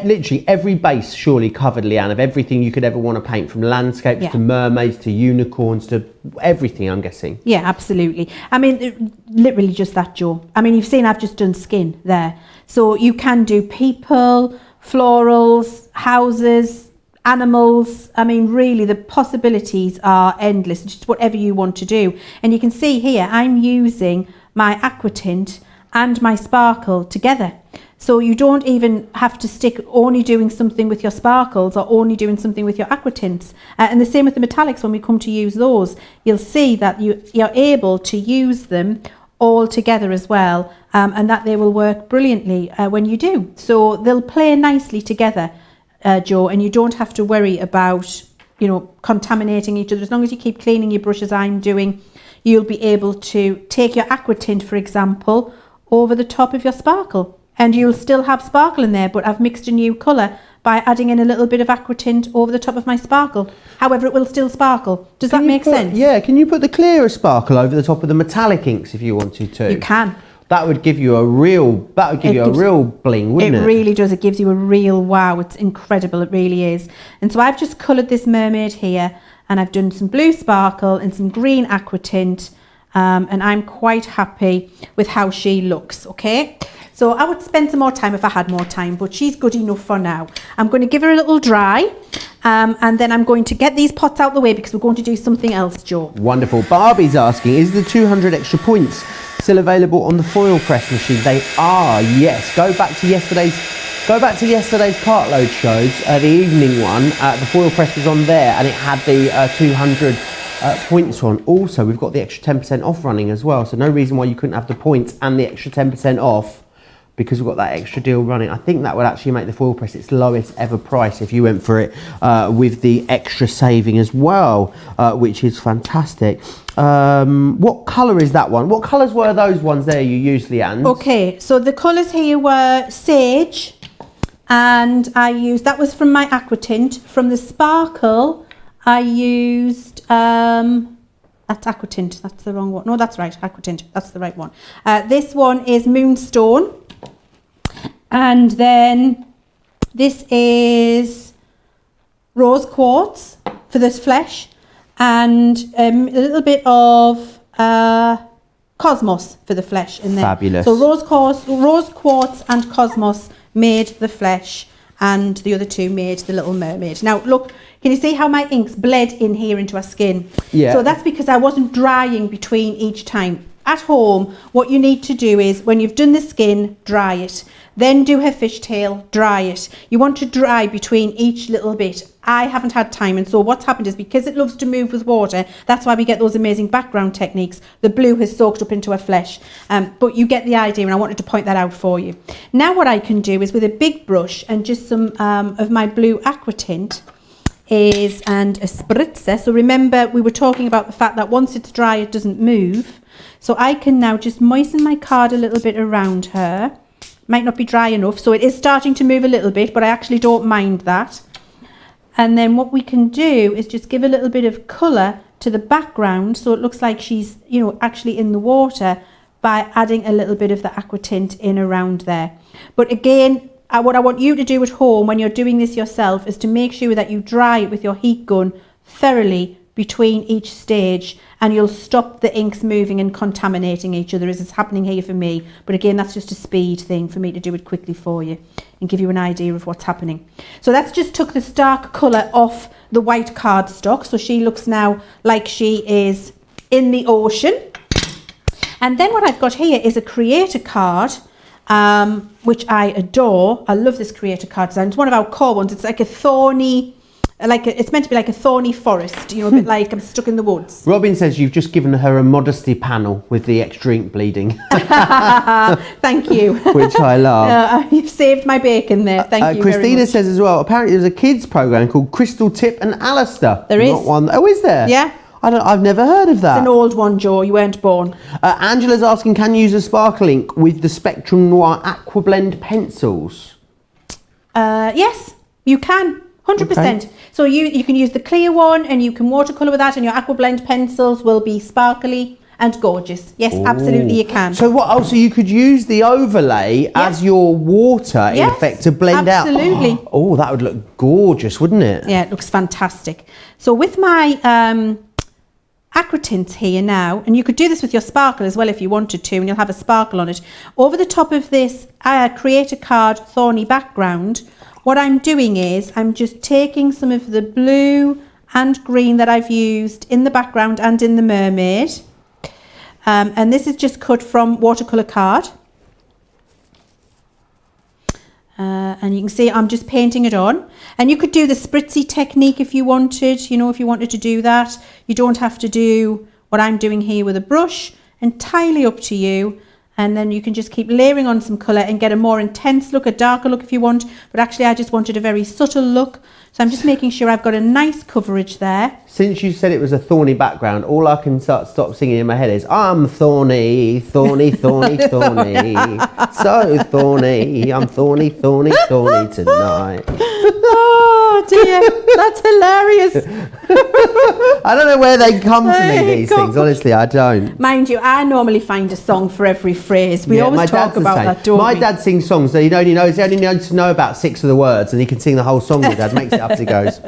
literally every base surely covered, Leanne, of everything you could ever want to paint, from landscapes to mermaids to unicorns to everything, I'm guessing. Yeah, absolutely. I mean, literally just that, Jo. I mean, you've seen I've just done skin there. So you can do people, florals, houses, animals. I mean, really, the possibilities are endless. Just whatever you want to do. And you can see here, I'm using my aqua tint and my sparkle together. So you don't even have to stick only doing something with your sparkles or only doing something with your aqua tints. And the same with the metallics. When we come to use those, you'll see that you're able to use them all together as well, and that they will work brilliantly when you do. So they'll play nicely together, Jo, and you don't have to worry about contaminating each other. As long as you keep cleaning your brush as I'm doing, you'll be able to take your aqua tint, for example, over the top of your sparkle. And you'll still have sparkle in there, but I've mixed a new colour by adding in a little bit of aqua tint over the top of my sparkle. However, it will still sparkle. Does that make sense? Yeah, can you put the clearer sparkle over the top of the metallic inks if you wanted to? You can. That would give you a real, bling, wouldn't it? It really does. It gives you a real wow. It's incredible. It really is. And so I've just coloured this mermaid here, and I've done some blue sparkle and some green aqua tint, and I'm quite happy with how she looks, okay? So I would spend some more time if I had more time, but she's good enough for now. I'm going to give her a little dry, and then I'm going to get these pots out the way because we're going to do something else, Joe. Wonderful. Barbie's asking, is the 200 extra points still available on the foil press machine? They are, yes. Go back to yesterday's cartload shows, the evening one. The foil press was on there, and it had the 200 points on. Also, we've got the extra 10% off running as well, so no reason why you couldn't have the points and the extra 10% off, because we've got that extra deal running. I think that would actually make the foil press its lowest ever price if you went for it with the extra saving as well, which is fantastic. What colour is that one? What colours were those ones there you used, Leanne? Okay, so the colours here were sage, and I used, that was from my aqua tint. From the sparkle, I used, that's aqua tint, that's the wrong one. No, that's right, aqua tint, that's the right one. This one is moonstone. And then this is rose quartz for this flesh, and a little bit of cosmos for the flesh in there. Fabulous. So rose quartz and cosmos made the flesh, and the other two made the little mermaid. Now look, can you see how my inks bled in here into her skin? Yeah. So that's because I wasn't drying between each time. At home, what you need to do is, when you've done the skin, dry it. Then do her fishtail, dry it. You want to dry between each little bit. I haven't had time, and so what's happened is, because it loves to move with water, that's why we get those amazing background techniques. The blue has soaked up into her flesh, but you get the idea, and I wanted to point that out for you. Now what I can do is, with a big brush and just some of my blue aqua tint, and a spritzer. So remember, we were talking about the fact that once it's dry, it doesn't move. So I can now just moisten my card a little bit around her. Might not be dry enough, so it is starting to move a little bit, but I actually don't mind that. And then what we can do is just give a little bit of colour to the background, so it looks like she's, you know, actually in the water, by adding a little bit of the aqua tint in around there. But again, what I want you to do at home when you're doing this yourself is to make sure that you dry it with your heat gun thoroughly between each stage, and you'll stop the inks moving and contaminating each other, as is happening here for me. But again, that's just a speed thing for me to do it quickly for you and give you an idea of what's happening. So that's just took the stark colour off the white cardstock, so she looks now like she is in the ocean. And then what I've got here is a creator card, which I adore. I love this creator card design. It's one of our core ones. It's like a thorny, it's meant to be like a thorny forest, you know, a bit like I'm stuck in the woods. Robin says you've just given her a modesty panel with the extra ink bleeding. Thank you. Which I love. You've saved my bacon there. Thank you. Christina very much. says as well, apparently there's a kids program called Crystal Tip and Alistair. There is. Not one. Oh, is there? Yeah. I've never heard of that. It's an old one, Joe. You weren't born. Angela's asking, can you use a sparkle ink with the Spectrum Noir Aqua Blend pencils? Yes, you can. 100%. Okay. So you can use the clear one, and you can watercolour with that, and your aqua blend pencils will be sparkly and gorgeous. Yes, Ooh. Absolutely you can. So what? Oh, so you could use the overlay as your water in effect to blend absolutely. Out. Oh, that would look gorgeous, wouldn't it? Yeah, it looks fantastic. So with my aqua tints here now, and you could do this with your sparkle as well if you wanted to, and you'll have a sparkle on it. Over the top of this creator card thorny background, what I'm doing is I'm just taking some of the blue and green that I've used in the background and in the mermaid. And this is just cut from watercolor card. And you can see I'm just painting it on. And you could do the spritzy technique if you wanted, you know, if you wanted to do that. You don't have to do what I'm doing here with a brush. Entirely up to you. And then you can just keep layering on some colour and get a more intense look, a darker look if you want. But actually I just wanted a very subtle look. So I'm just making sure I've got a nice coverage there. Since you said it was a thorny background, all I can stop singing in my head is, I'm thorny, thorny, thorny, thorny. So thorny, I'm thorny, thorny, thorny tonight. Oh dear, that's hilarious. I don't know where they come to me, Hey, these God. things. Honestly, I don't. Mind you, I normally find a song for every phrase. We always talk about that, don't My we? dad sings songs, so he only needs to know about 6 of the words, and he can sing the whole song. My dad makes it up as he goes.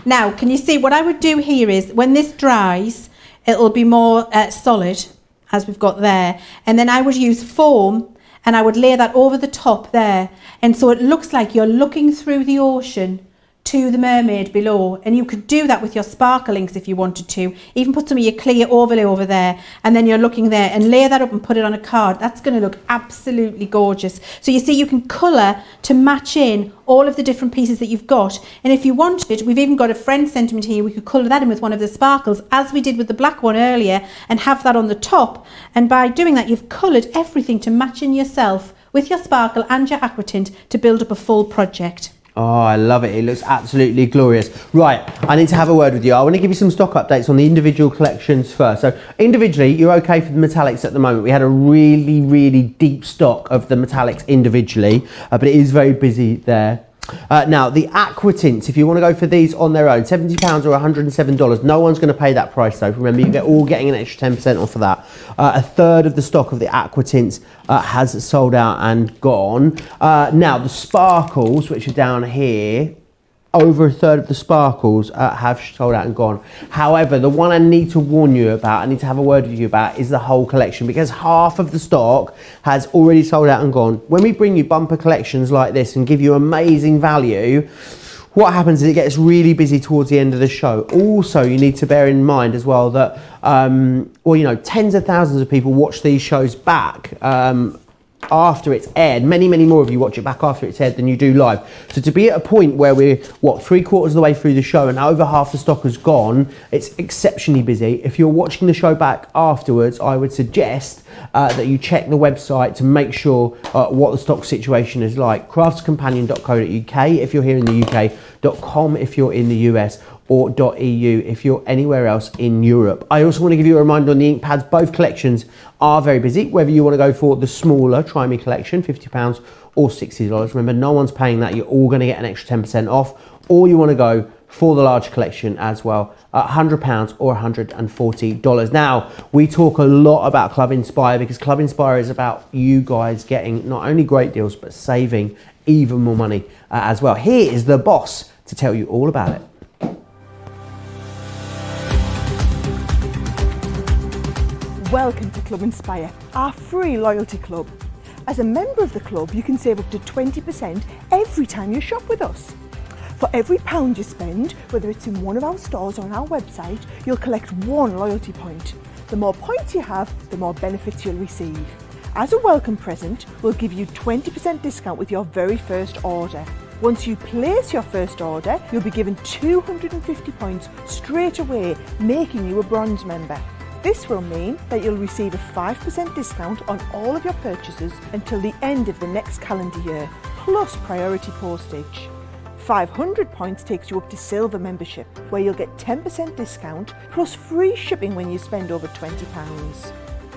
Now, can you see what I would do here is when this dries, it'll be more solid, as we've got there. And then I would use foam and I would lay that over the top there. And so it looks like you're looking through the ocean to the mermaid below, and you could do that with your sparkle inks if you wanted to. Even put some of your clear overlay over there, and then you're looking there and lay that up and put it on a card. That's going to look absolutely gorgeous. So you see, you can colour to match in all of the different pieces that you've got. And if you wanted, we've even got a friend sentiment here, we could colour that in with one of the sparkles, as we did with the black one earlier, and have that on the top. And by doing that, you've coloured everything to match in yourself with your sparkle and your aqua tint to build up a full project. Oh, I love it. It looks absolutely glorious. Right, I need to have a word with you. I want to give you some stock updates on the individual collections first. So individually, you're okay for the metallics at the moment. We had a really, really deep stock of the metallics individually, but it is very busy there. Now, the aqua tints, if you want to go for these on their own, £70 or $107. No one's going to pay that price though. Remember, you get all getting an extra 10% off of that. A third of the stock of the aqua tints has sold out and gone. Now, the sparkles, which are down here, over a third of the sparkles have sold out and gone. However, the one I need to warn you about, I need to have a word with you about, is the whole collection, because half of the stock has already sold out and gone. When we bring you bumper collections like this and give you amazing value, what happens is it gets really busy towards the end of the show. Also, you need to bear in mind as well that, well, you know, tens of thousands of people watch these shows back after it's aired. Many more of you watch it back after it's aired than you do live. So to be at a point where we're, what, 3/4 of the way through the show and over half the stock has gone, it's exceptionally busy. If you're watching the show back afterwards, I would suggest that you check the website to make sure what the stock situation is like. craftscompanion.co.uk if you're here in the UK, .com if you're in the US, or .eu if you're anywhere else in Europe. I also want to give you a reminder on the ink pads. Both collections are very busy, whether you want to go for the smaller Try Me collection, £50 or $60. Remember, no one's paying that. You're all going to get an extra 10% off, or you want to go for the large collection as well, £100 or $140. Now, we talk a lot about Club Inspire because Club Inspire is about you guys getting not only great deals, but saving even more money as well. Here is the boss to tell you all about it. Welcome to Club Inspire, our free loyalty club. As a member of the club, you can save up to 20% every time you shop with us. For every £1 you spend, whether it's in one of our stores or on our website, you'll collect 1 loyalty point. The more points you have, the more benefits you'll receive. As a welcome present, we'll give you 20% discount with your very first order. Once you place your first order, you'll be given 250 points straight away, making you a bronze member. This will mean that you'll receive a 5% discount on all of your purchases until the end of the next calendar year, plus priority postage. 500 points takes you up to silver membership, where you'll get 10% discount plus free shipping when you spend over £20.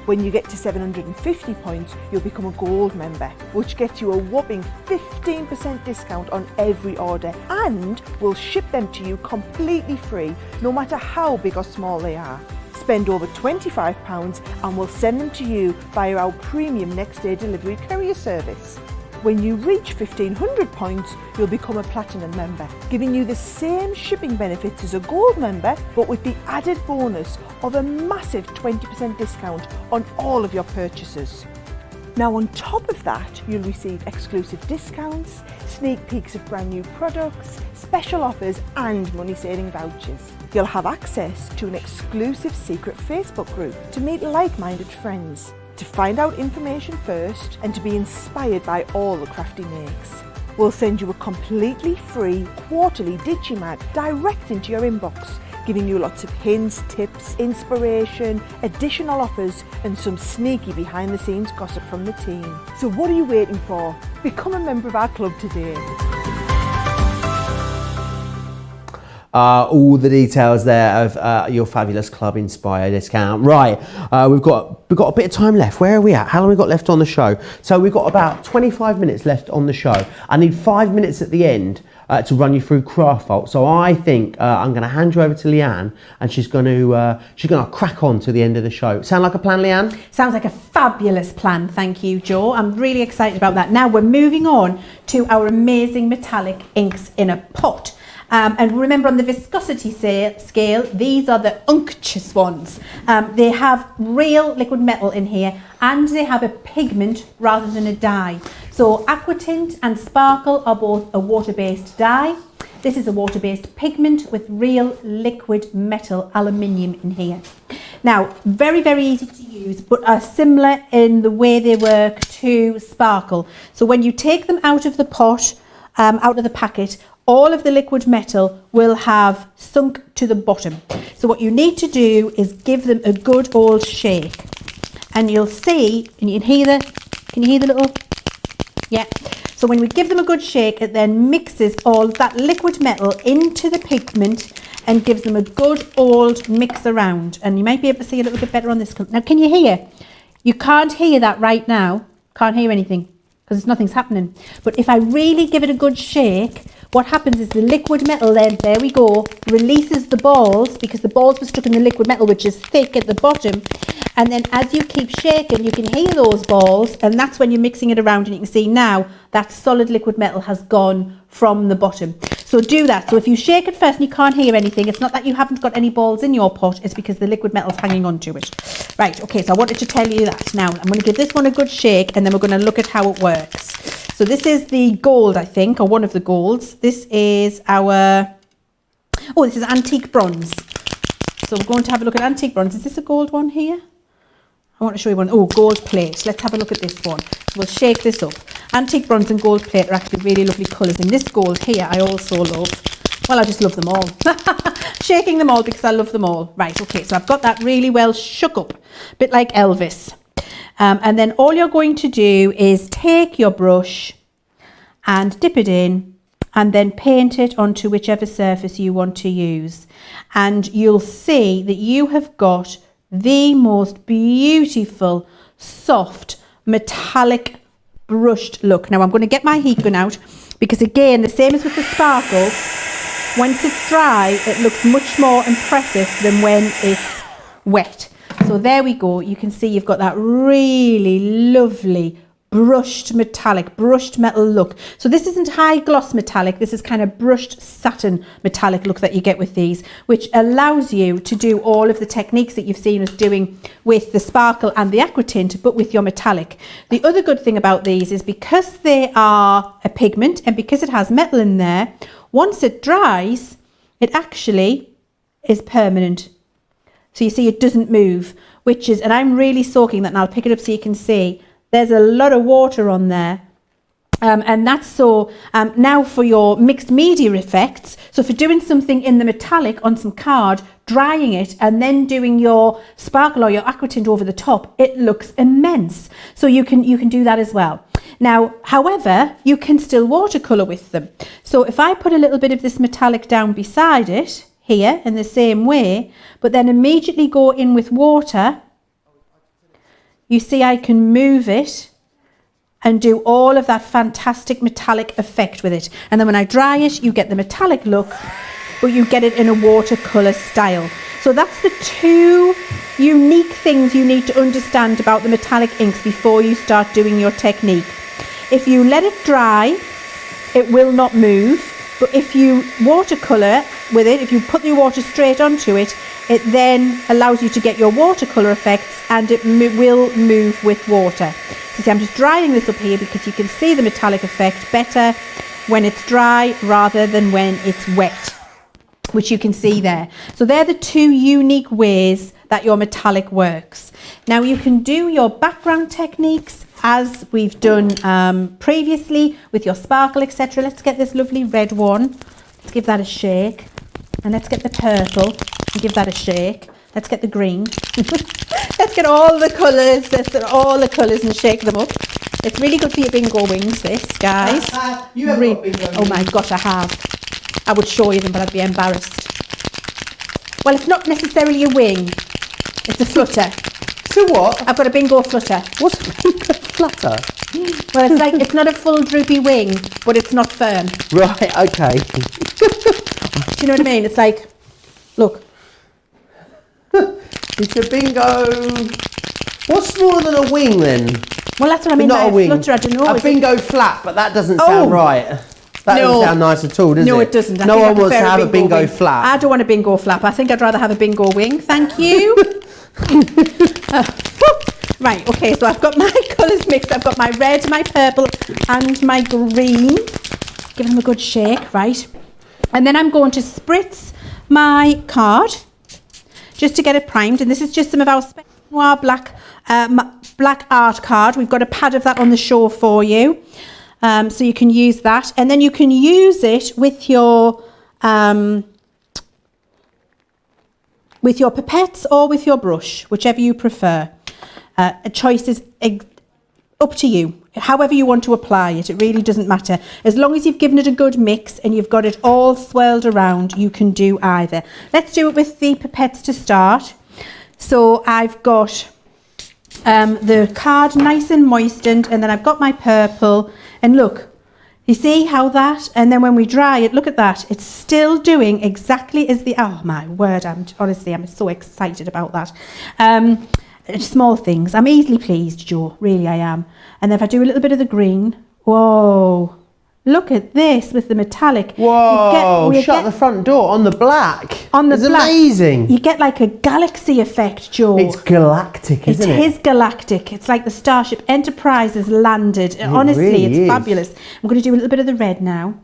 When you get to 750 points, you'll become a gold member, which gets you a whopping 15% discount on every order, and we'll ship them to you completely free, no matter how big or small they are. Spend over £25 and we'll send them to you via our premium next day delivery courier service. When you reach 1500 points, you'll become a platinum member, giving you the same shipping benefits as a gold member, but with the added bonus of a massive 20% discount on all of your purchases. Now, on top of that, you'll receive exclusive discounts, sneak peeks of brand new products, special offers and money-saving vouchers. You'll have access to an exclusive secret Facebook group to meet like-minded friends, to find out information first and to be inspired by all the crafty makes. We'll send you a completely free quarterly Digimag direct into your inbox, giving you lots of hints, tips, inspiration, additional offers and some sneaky behind the scenes gossip from the team. So what are you waiting for? Become a member of our club today. All the details there of your fabulous Club Inspire discount. Right, we've got a bit of time left. Where are we at? How long have we got left on the show? So we've got about 25 minutes left on the show. I need 5 minutes at the end to run you through craft fault. So I think I'm going to hand you over to Leanne, and she's going to crack on to the end of the show. Sound like a plan, Leanne? Sounds like a fabulous plan, thank you, Joe. I'm really excited about that. Now we're moving on to our amazing metallic inks in a pot. And remember, on the viscosity scale, these are the unctuous ones. They have real liquid metal in here, and they have a pigment rather than a dye. So aquatint and sparkle are both a water-based dye. This is a water-based pigment with real liquid metal aluminium in here. Now, very, very easy to use, but are similar in the way they work to sparkle. So when you take them out of the pot, out of the packet, all of the liquid metal will have sunk to the bottom. So what you need to do is give them a good old shake. And you'll see, and you can hear the little, yeah. So when we give them a good shake, it then mixes all that liquid metal into the pigment and gives them a good old mix around. And you might be able to see a little bit better on this. Now, can you hear? You can't hear that right now. Can't hear anything because nothing's happening. But if I really give it a good shake, what happens is the liquid metal then, there we go, releases the balls, because the balls were stuck in the liquid metal, which is thick at the bottom. And then as you keep shaking, you can hear those balls, and that's when you're mixing it around, and you can see now that solid liquid metal has gone from the bottom. So do that. So if you shake it first and you can't hear anything, it's not that you haven't got any balls in your pot, it's because the liquid metal's hanging on to it. Right, okay, so I wanted to tell you that. Now, I'm going to give this one a good shake, and then we're going to look at how it works. So this is the gold, I think, or one of the golds. This is our, this is antique bronze. So we're going to have a look at antique bronze. Is this a gold one here? I want to show you one. Oh, gold plate. Let's have a look at this one. We'll shake this up. Antique bronze and gold plate are actually really lovely colours. And this gold here I also love. Well, I just love them all. Shaking them all because I love them all. Right, okay, so I've got that really well shook up. A bit like Elvis. And then all you're going to do is take your brush and dip it in and then paint it onto whichever surface you want to use. And you'll see that you have got the most beautiful, soft, metallic brushed look. Now I'm going to get my heat gun out because, again, the same as with the sparkles, once it's dry, it looks much more impressive than when it's wet. So there we go. You can see you've got that really lovely brushed metal look. So this isn't high gloss metallic. This is kind of brushed satin metallic look that you get with these, which allows you to do all of the techniques that you've seen us doing with the sparkle and the aquatint, but with your metallic. The other good thing about these is because they are a pigment and because it has metal in there, once it dries, it actually is permanent. So you see it doesn't move, which is, and I'm really soaking that, and I'll pick it up so you can see, there's a lot of water on there. And that's so, now for your mixed media effects, so for doing something in the metallic on some card, drying it, and then doing your sparkle or your aquatint over the top, it looks immense. So you can do that as well. Now, however, you can still watercolor with them. So if I put a little bit of this metallic down beside it, here in the same way, but then immediately go in with water, you see I can move it and do all of that fantastic metallic effect with it. And then when I dry it, you get the metallic look, but you get it in a watercolor style. So that's the two unique things you need to understand about the metallic inks before you start doing your technique. If you let it dry, it will not move. But if you watercolour with it, if you put your water straight onto it, it then allows you to get your watercolour effects, and it will move with water. So see, I'm just drying this up here because you can see the metallic effect better when it's dry rather than when it's wet, which you can see there. So they're the two unique ways that your metallic works. Now you can do your background techniques as we've done previously with your sparkle, etc. Let's get this lovely red one. Let's give that a shake. And let's get the purple and give that a shake. Let's get the green. Let's get all the colours. Let's get all the colours and shake them up. It's really good for your bingo wings, this, guys. You have got bingo wings. Oh my gosh, I have. I would show you them, but I'd be embarrassed. Well, it's not necessarily a wing. It's a flutter. So what? I've got a bingo flutter. What's a bingo flutter? Well, it's like, it's not a full droopy wing, but it's not firm. Right, okay. Do you know what I mean? It's like, look. It's a bingo. What's smaller than a wing then? Well, that's what I mean by Not a wing. flutter. I don't know. A bingo flat, but that doesn't sound right. That doesn't sound nice at all, does it? No, it doesn't. No one wants to have a bingo wing. flat. I don't want a bingo flap. I think I'd rather have a bingo wing. Thank you. Right, okay, so I've got my colours mixed. I've got my red, my purple and my green. Give them a good shake, right? And then I'm going to spritz my card just to get it primed. And this is just some of our Noir black art card. We've got a pad of that on the show for you. So you can use that. And then you can use it with your pipettes or with your brush, whichever you prefer. A choice is up to you, however you want to apply it. It really doesn't matter. As long as you've given it a good mix and you've got it all swirled around, you can do either. Let's do it with the pipettes to start. So I've got the card nice and moistened, and then I've got my purple. And look, you see how that, and then when we dry it, look at that. It's still doing exactly as the, oh my word, I'm so excited about that. Small things. I'm easily pleased, Jo. Really, I am. And then if I do a little bit of the green, whoa, look at this with the metallic. Whoa, shut the front door on the black. On the it's black. Amazing. You get like a galaxy effect, Jo. It's galactic, isn't it? It is galactic. It's like the Starship Enterprise has landed. Honestly, really it's is. fabulous. I'm going to do a little bit of the red now.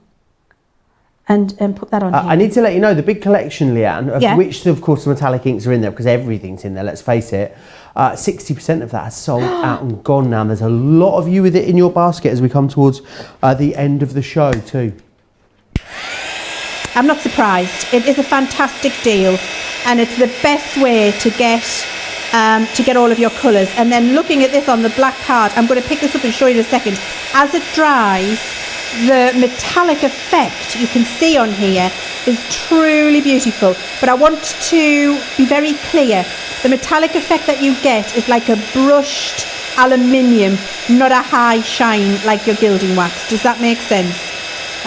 And put that on here. I need to let you know the big collection, Leanne, of which of course the metallic inks are in there, because everything's in there, let's face it. 60% of that has sold out and gone now. There's a lot of you with it in your basket as we come towards the end of the show too. I'm not surprised. It is a fantastic deal, and it's the best way to get all of your colours. And then looking at this on the black card, I'm going to pick this up and show you in a second. As it dries, the metallic effect you can see on here is truly beautiful. But I want to be very clear. The metallic effect that you get is like a brushed aluminium, not a high shine like your gilding wax. Does that make sense?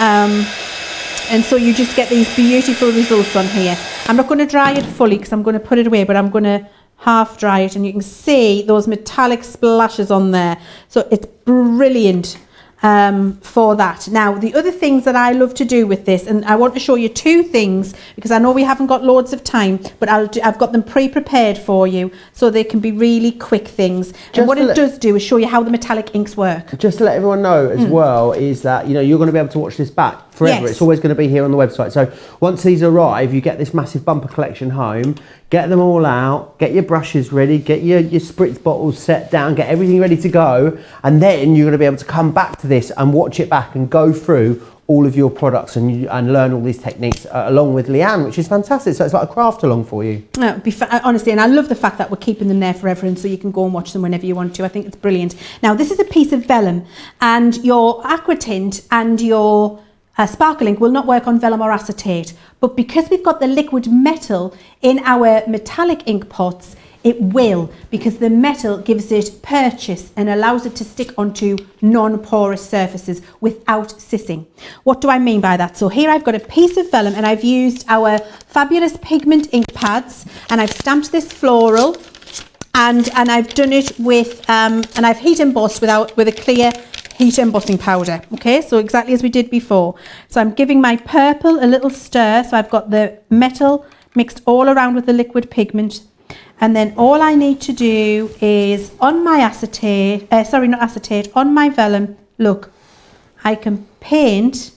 And so you just get these beautiful results on here. I'm not going to dry it fully because I'm going to put it away, but I'm going to half dry it, and you can see those metallic splashes on there. So it's brilliant for that. Now, the other things that I love to do with this, and I want to show you two things because I know we haven't got loads of time, but I've got them pre-prepared for you so they can be really quick things. And what it does do is show you how the metallic inks work. Just to let everyone know as well is that, you know, you're going to be able to watch this back forever. Yes. It's always going to be here on the website. So once these arrive, you get this massive bumper collection home, get them all out, get your brushes ready, get your spritz bottles set down, get everything ready to go, and then you're going to be able to come back to this and watch it back and go through all of your products and learn all these techniques along with Leanne, which is fantastic. So it's like a craft along for you. Honestly, and I love the fact that we're keeping them there forever, and so you can go and watch them whenever you want to. I think it's brilliant. Now, this is a piece of vellum, and your aqua tint and your sparkle ink will not work on vellum or acetate, but because we've got the liquid metal in our metallic ink pots, it will, because the metal gives it purchase and allows it to stick onto non-porous surfaces without sissing. What do I mean by that? So here I've got a piece of vellum, and I've used our fabulous pigment ink pads, and I've stamped this floral, and I've done it with and I've heat embossed with a clear heat embossing powder. Okay, so exactly as we did before. So I'm giving my purple a little stir. So I've got the metal mixed all around with the liquid pigment. And then all I need to do is on my acetate, on my vellum, look, I can paint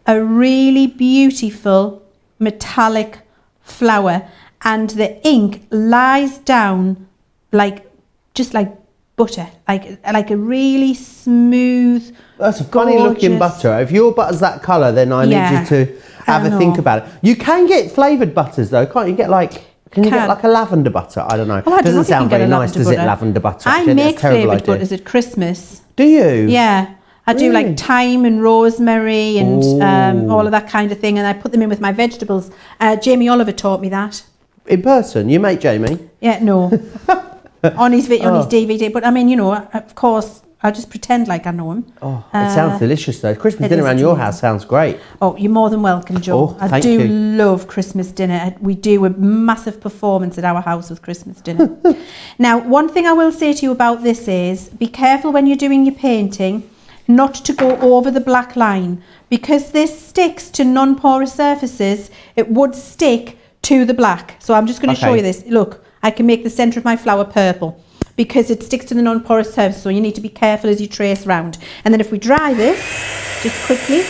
a really beautiful metallic flower, and the ink lies down just like butter, like a really smooth. That's a funny looking butter. If your butter's that colour, then I need you to have a think about it. You can get flavoured butters though, can't you? Get like, can you get like a lavender butter? I don't know. Well, doesn't sound very nice, does it? Lavender butter. I make flavoured butters at Christmas. Do you? Yeah. I do like thyme and rosemary and all of that kind of thing, and I put them in with my vegetables. Jamie Oliver taught me that. In person? You make Jamie? Yeah, no. on his DVD, but I mean, you know, of course, I'll just pretend like I know him. Oh, it sounds delicious though. Christmas dinner is around your delicious. house sounds great. Oh, you're more than welcome, Joe. Oh, I thank do you. love Christmas dinner. We do a massive performance at our house with Christmas dinner. Now, one thing I will say to you about this is be careful when you're doing your painting not to go over the black line, because this sticks to non-porous surfaces. It would stick to the black. So I'm just going to show you this. Look, I can make the centre of my flower purple because it sticks to the non-porous surface. So you need to be careful as you trace round. And then if we dry this, just quickly.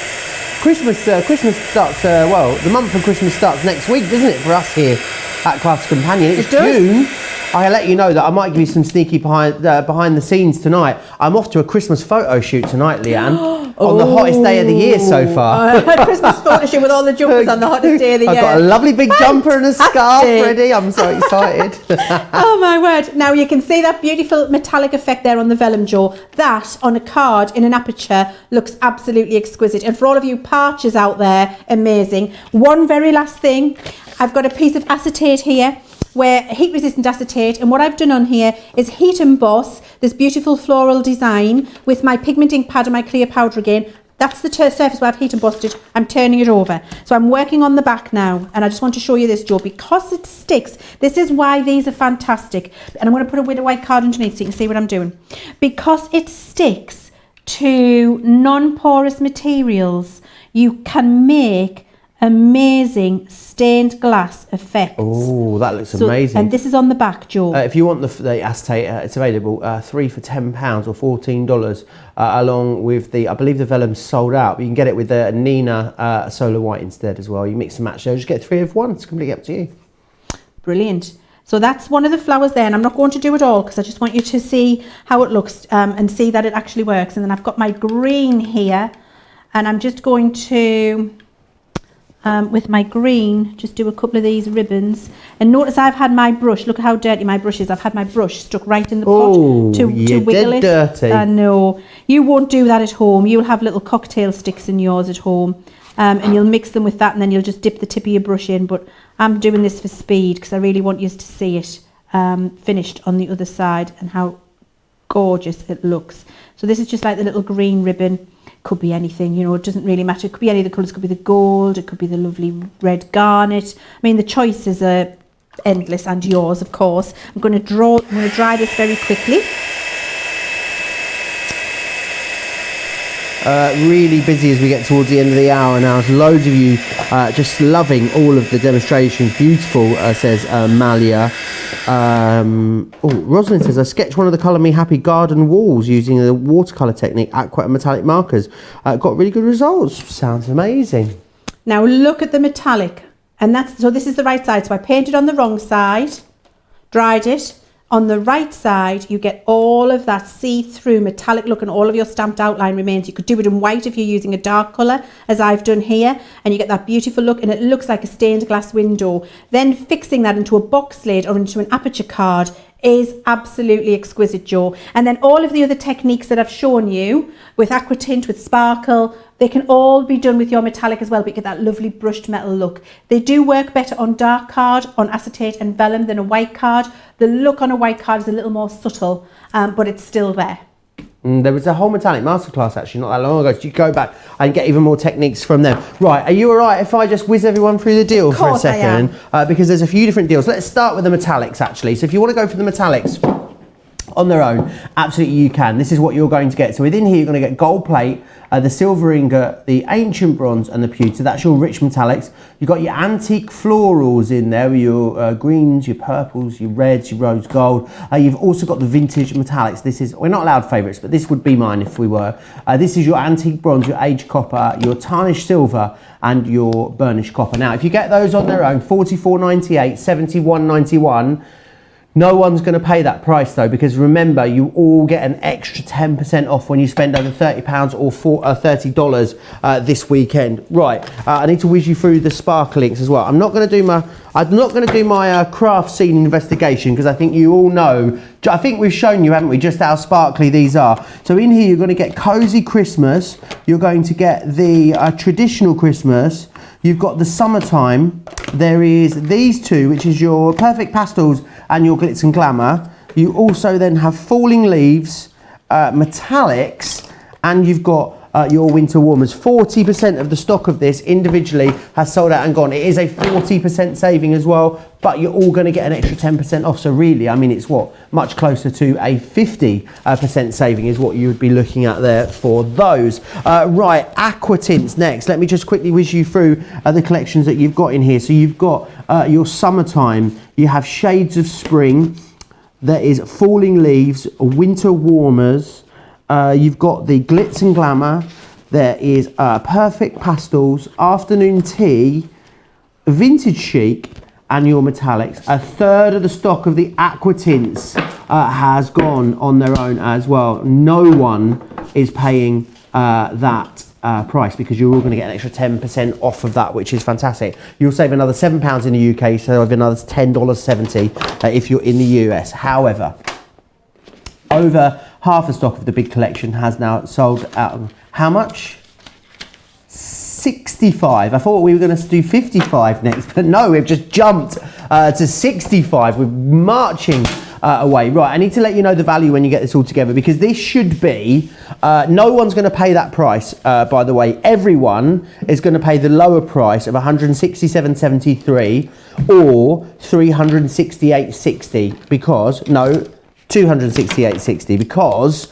Christmas starts, well, the month of Christmas starts next week, doesn't it, for us here at Crafts Companion? It's June. I'll let you know that I might give you some sneaky behind the scenes tonight. I'm off to a Christmas photo shoot tonight, Leanne, on the hottest day of the year so far. Christmas photo shoot with all the jumpers on the hottest day of the year. I've got a lovely big jumper and a scarf ready. I'm so excited. Oh my word. Now you can see that beautiful metallic effect there on the vellum, Joe. That on a card in an aperture looks absolutely exquisite. And for all of you parchers out there, amazing. One very last thing. I've got a piece of acetate here, where heat resistant acetate, and what I've done on here is heat emboss this beautiful floral design with my pigment ink pad and my clear powder again. That's the surface where I've heat embossed it. I'm turning it over. So I'm working on the back now, and I just want to show you this, Joe, because it sticks. This is why these are fantastic. And I'm going to put a bit of white card underneath so you can see what I'm doing. Because it sticks to non-porous materials, you can make amazing stained glass effects. Oh, that looks amazing. And this is on the back, Joe. If you want the acetate, it's available 3 for £10 or $14, along with I believe the vellum's sold out, but you can get it with the Nina Solar White instead as well. You mix and match, so just get 3 of one. It's completely up to you. Brilliant. So that's one of the flowers there, and I'm not going to do it all because I just want you to see how it looks and see that it actually works. And then I've got my green here, and I'm just going to with my green just do a couple of these ribbons, and notice I've had my brush, look how dirty my brush is, I've had my brush stuck right in the pot to wiggle it. Dirty. I know. You won't do that at home. You'll have little cocktail sticks in yours at home, and you'll mix them with that, and then you'll just dip the tip of your brush in. But I'm doing this for speed because I really want you to see it finished on the other side and how gorgeous it looks. So this is just like the little green ribbon. Could be anything, you know, it doesn't really matter. It could be any of the colours. It could be the gold, it could be the lovely red garnet. I mean, the choices are endless, and yours, of course. I'm going to dry this very quickly. Really busy as we get towards the end of the hour now. There's loads of you just loving all of the demonstrations. Beautiful, says Malia. Rosalind says, I sketched one of the Colour Me Happy garden walls using the watercolor technique, aqua and metallic markers. Got really good results. Sounds amazing. Now look at the metallic. And so this is the right side. So I painted on the wrong side, dried it. On the right side, you get all of that see-through metallic look, and all of your stamped outline remains. You could do it in white if you're using a dark colour, as I've done here, and you get that beautiful look, and it looks like a stained glass window. Then fixing that into a box lid or into an aperture card is absolutely exquisite, Joe. And then all of the other techniques that I've shown you with aqua tint, with sparkle, they can all be done with your metallic as well, but you get that lovely brushed metal look. They do work better on dark card, on acetate and vellum than a white card. The look on a white card is a little more subtle, but it's still there. There was a whole metallic masterclass actually not that long ago, so you go back and get even more techniques from them. Right, are you all right if I just whiz everyone through the deal for a second? Because there's a few different deals. Let's start with the metallics actually. So if you want to go for the metallics on their own, absolutely you can. This is what you're going to get. So within here you're going to get gold plate, the silver ingot, the ancient bronze and the pewter. That's your rich metallics. You've got your antique florals in there with your greens, your purples, your reds, your rose gold. You've also got the vintage metallics. This is, we're not allowed favourites, but this would be mine if we were. This is your antique bronze, your aged copper, your tarnished silver and your burnished copper. Now if you get those on their own, $44.98, $71.91. No one's going to pay that price though, because remember, you all get an extra 10% off when you spend over £30 or $30 this weekend. Right, I need to whiz you through the sparkle inks as well. I'm not going to do my craft scene investigation because I think you all know. I think we've shown you, haven't we, just how sparkly these are. So in here you're going to get Cozy Christmas. You're going to get the traditional Christmas. You've got the summertime. There is these two, which is your perfect pastels and your glitz and glamour. You also then have falling leaves, metallics, and you've got your winter warmers. 40% of the stock of this individually has sold out and gone. It is a 40% saving as well, but you're all going to get an extra 10% off. So really, I mean, it's what, much closer to a 50% saving is what you would be looking at there for those. Right, aqua tints next. Let me just quickly whiz you through the collections that you've got in here. So you've got your summertime, you have shades of spring, there is falling leaves, winter warmers, you've got the glitz and glamour, there is perfect pastels, afternoon tea, vintage chic, and your metallics. A third of the stock of the aqua tints has gone on their own as well. No one is paying that price, because you're all going to get an extra 10% off of that, which is fantastic. You'll save another £7 in the UK, so another $10.70 if you're in the US. However, over half the stock of the big collection has now sold out. How much? 65. I thought we were going to do 55 next, but no, we've just jumped to 65. We're marching away. Right, I need to let you know the value when you get this all together, because this should be, no one's going to pay that price, by the way. Everyone is going to pay the lower price of $167.73 or $368.60, because, no, $268.60, because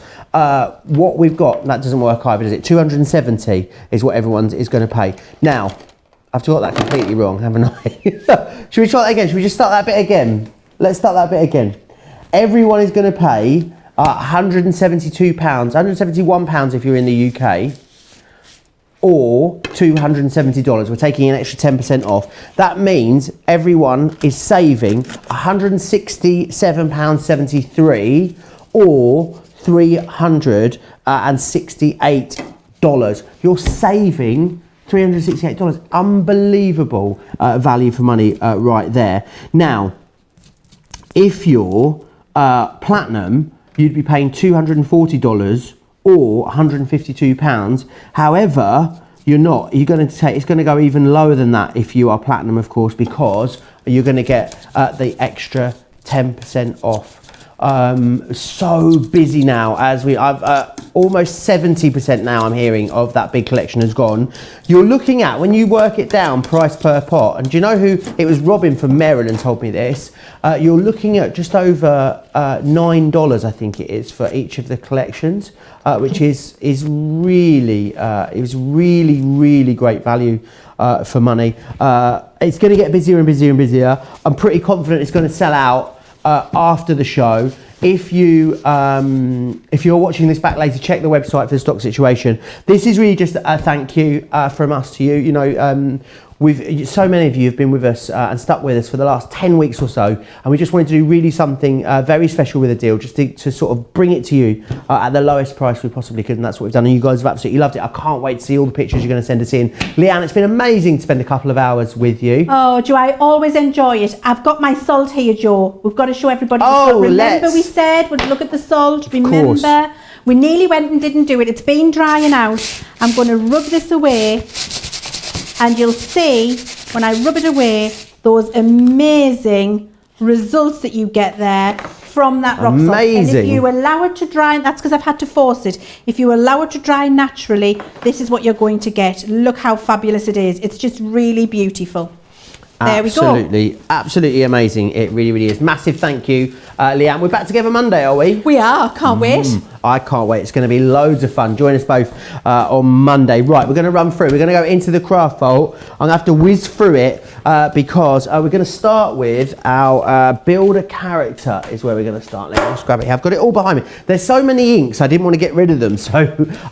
what we've got, that doesn't work either, does it? $270 is what everyone is going to pay. Now, I've got that completely wrong, haven't I? Should we try that again? Should we just start that bit again? Let's start that bit again. Everyone is going to pay £172, £171 if you're in the UK, or $270. We're taking an extra 10% off. That means everyone is saving £167.73 or $368. You're saving $368. Unbelievable value for money right there. Now, if you're platinum, you'd be paying $240 or £152. However, you're not. You're going to take. It's going to go even lower than that if you are platinum, of course, because you're going to get the extra 10% off. So busy now, as I've almost 70% now I'm hearing of that big collection has gone. You're looking at, when you work it down, price per pot, and do you know who it was? Robin from Maryland told me this. You're looking at just over $9, I think it is, for each of the collections, which is really it was really great value for money. It's going to get busier and busier and busier. I'm pretty confident it's going to sell out after the show. If you're watching this back later, check the website for the stock situation. This is really just a thank you from us to you. You know, so many of you have been with us and stuck with us for the last 10 weeks or so, and we just wanted to do really something very special with a deal, just to sort of bring it to you at the lowest price we possibly could, and that's what we've done, and you guys have absolutely loved it. I can't wait to see all the pictures you're going to send us in. Leanne, it's been amazing to spend a couple of hours with you. Oh, Joe, I always enjoy it. I've got my salt here, Joe. We've got to show everybody the salt. Remember we said we'd look at the salt, remember? We nearly went and didn't do it. It's been drying out. I'm going to rub this away, and you'll see when I rub it away those amazing results that you get there from that rock salt. And if you allow it to dry, that's because I've had to force it. If you allow it to dry naturally, this is what you're going to get. Look how fabulous it is. It's just really beautiful. There we go. Absolutely amazing. It really is. Massive thank you, Leanne. We're back together Monday, are we? We are. Can't wait. I can't wait. It's going to be loads of fun. Join us both on Monday. Right, we're going to run through. We're going to go into the craft vault. I'm going to have to whiz through it because we're going to start with our build a character is where we're going to start. Let's grab it here. I've got it all behind me. There's so many inks, I didn't want to get rid of them, so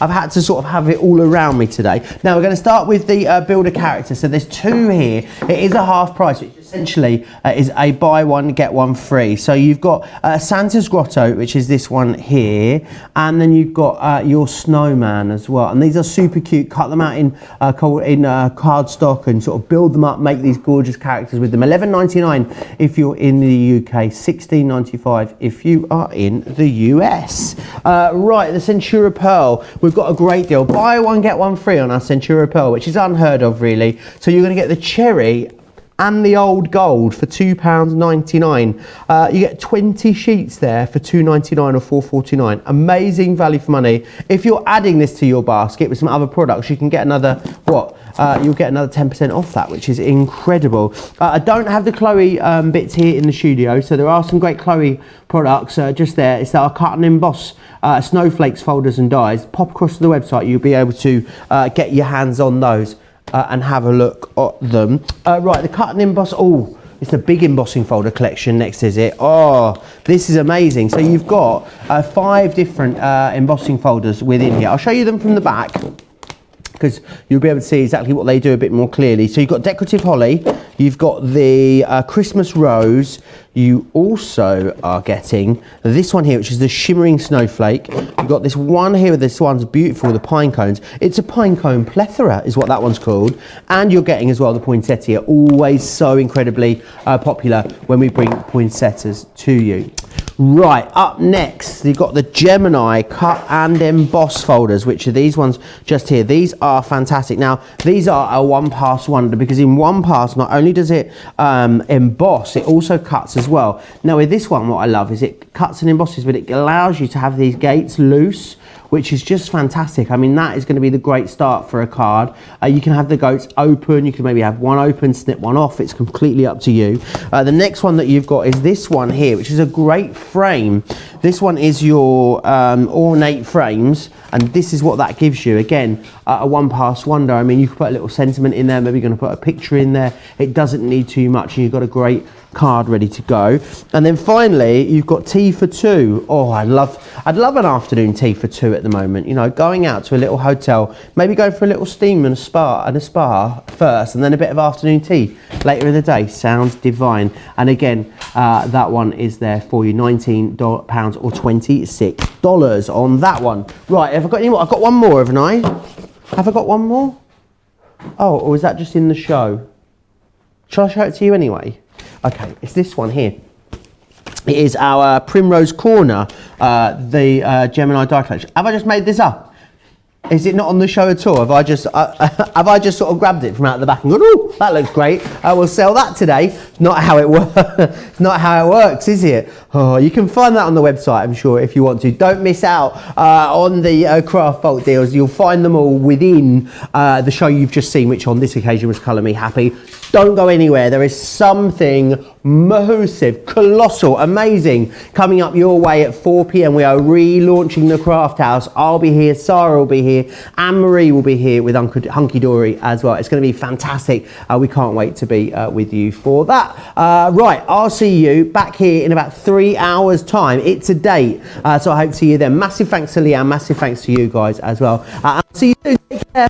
I've had to sort of have it all around me today. Now, we're going to start with the build a character. So there's two here. It is a half price, which essentially is a buy one, get one free. So you've got Santa's Grotto, which is this one here. And then you've got your snowman as well, and these are super cute. Cut them out in cardstock and sort of build them up, make these gorgeous characters with them. $11.99 if you're in the UK, $16.95 if you are in the US. Right, the Centura Pearl, we've got a great deal. Buy one, get one free on our Centura Pearl, which is unheard of really. So you're going to get the cherry and the old gold for £2.99. You get 20 sheets there for £2.99 or £4.49. Amazing value for money. If you're adding this to your basket with some other products, you can get another, you'll get another 10% off that, which is incredible. I don't have the Chloe bits here in the studio, so there are some great Chloe products just there. It's our cut and emboss snowflakes, folders and dies. Pop across to the website, you'll be able to get your hands on those and have a look at them. Right, the cut and emboss, it's the big embossing folder collection next, is it? Oh, this is amazing. So you've got 5 different embossing folders within here. I'll show you them from the back, because you'll be able to see exactly what they do a bit more clearly. So you've got decorative holly, you've got the Christmas rose, you also are getting this one here, which is the shimmering snowflake. You've got this one here, this one's beautiful, the pine cones. It's a pine cone plethora is what that one's called. And you're getting as well the poinsettia, always so incredibly popular when we bring poinsettias to you. Right, up next, you've got the Gemini cut and emboss folders, which are these ones just here. These are fantastic. Now, these are a one-pass wonder, because in one pass, not only does it emboss, it also cuts as well. Now, with this one, what I love is it cuts and embosses, but it allows you to have these gates loose, which is just fantastic. I mean, that is going to be the great start for a card. You can have the goats open, you can maybe have one open, snip one off, it's completely up to you. The next one that you've got is this one here, which is a great frame. This one is your ornate frames, and this is what that gives you. Again, a one-pass wonder. I mean, you can put a little sentiment in there, maybe you're going to put a picture in there. It doesn't need too much, and you've got a great card ready to go. And then finally, you've got tea for 2. Oh, I'd love an afternoon tea for 2 at the moment. You know, going out to a little hotel, maybe going for a little steam and a spa first, and then a bit of afternoon tea later in the day. Sounds divine. And again, that one is there for you, £19 or $26 on that one. Right, have I got any more? I've got one more, haven't I? Have I got one more? Oh, or is that just in the show? Shall I show it to you anyway? Okay, it's this one here. It is our Primrose Corner, the Gemini die collection. Have I just made this up? Is it not on the show at all? Have I just sort of grabbed it from out the back and gone, oh, that looks great. I will sell that today. It's not how it works. It's not how it works, is it? Oh, you can find that on the website, I'm sure, if you want to. Don't miss out on the craft bulk deals. You'll find them all within the show you've just seen, which on this occasion was Colour Me Happy. Don't go anywhere. There is something massive, colossal, amazing coming up your way at 4 p.m. We are relaunching the Craft House. I'll be here, Sarah will be here, Anne-Marie will be here with Hunky Dory as well. It's going to be fantastic. We can't wait to be with you for that. Right, I'll see you back here in about 3 hours' time. It's a date, so I hope to see you then. Massive thanks to Leanne, massive thanks to you guys as well. I'll see you soon. Take care.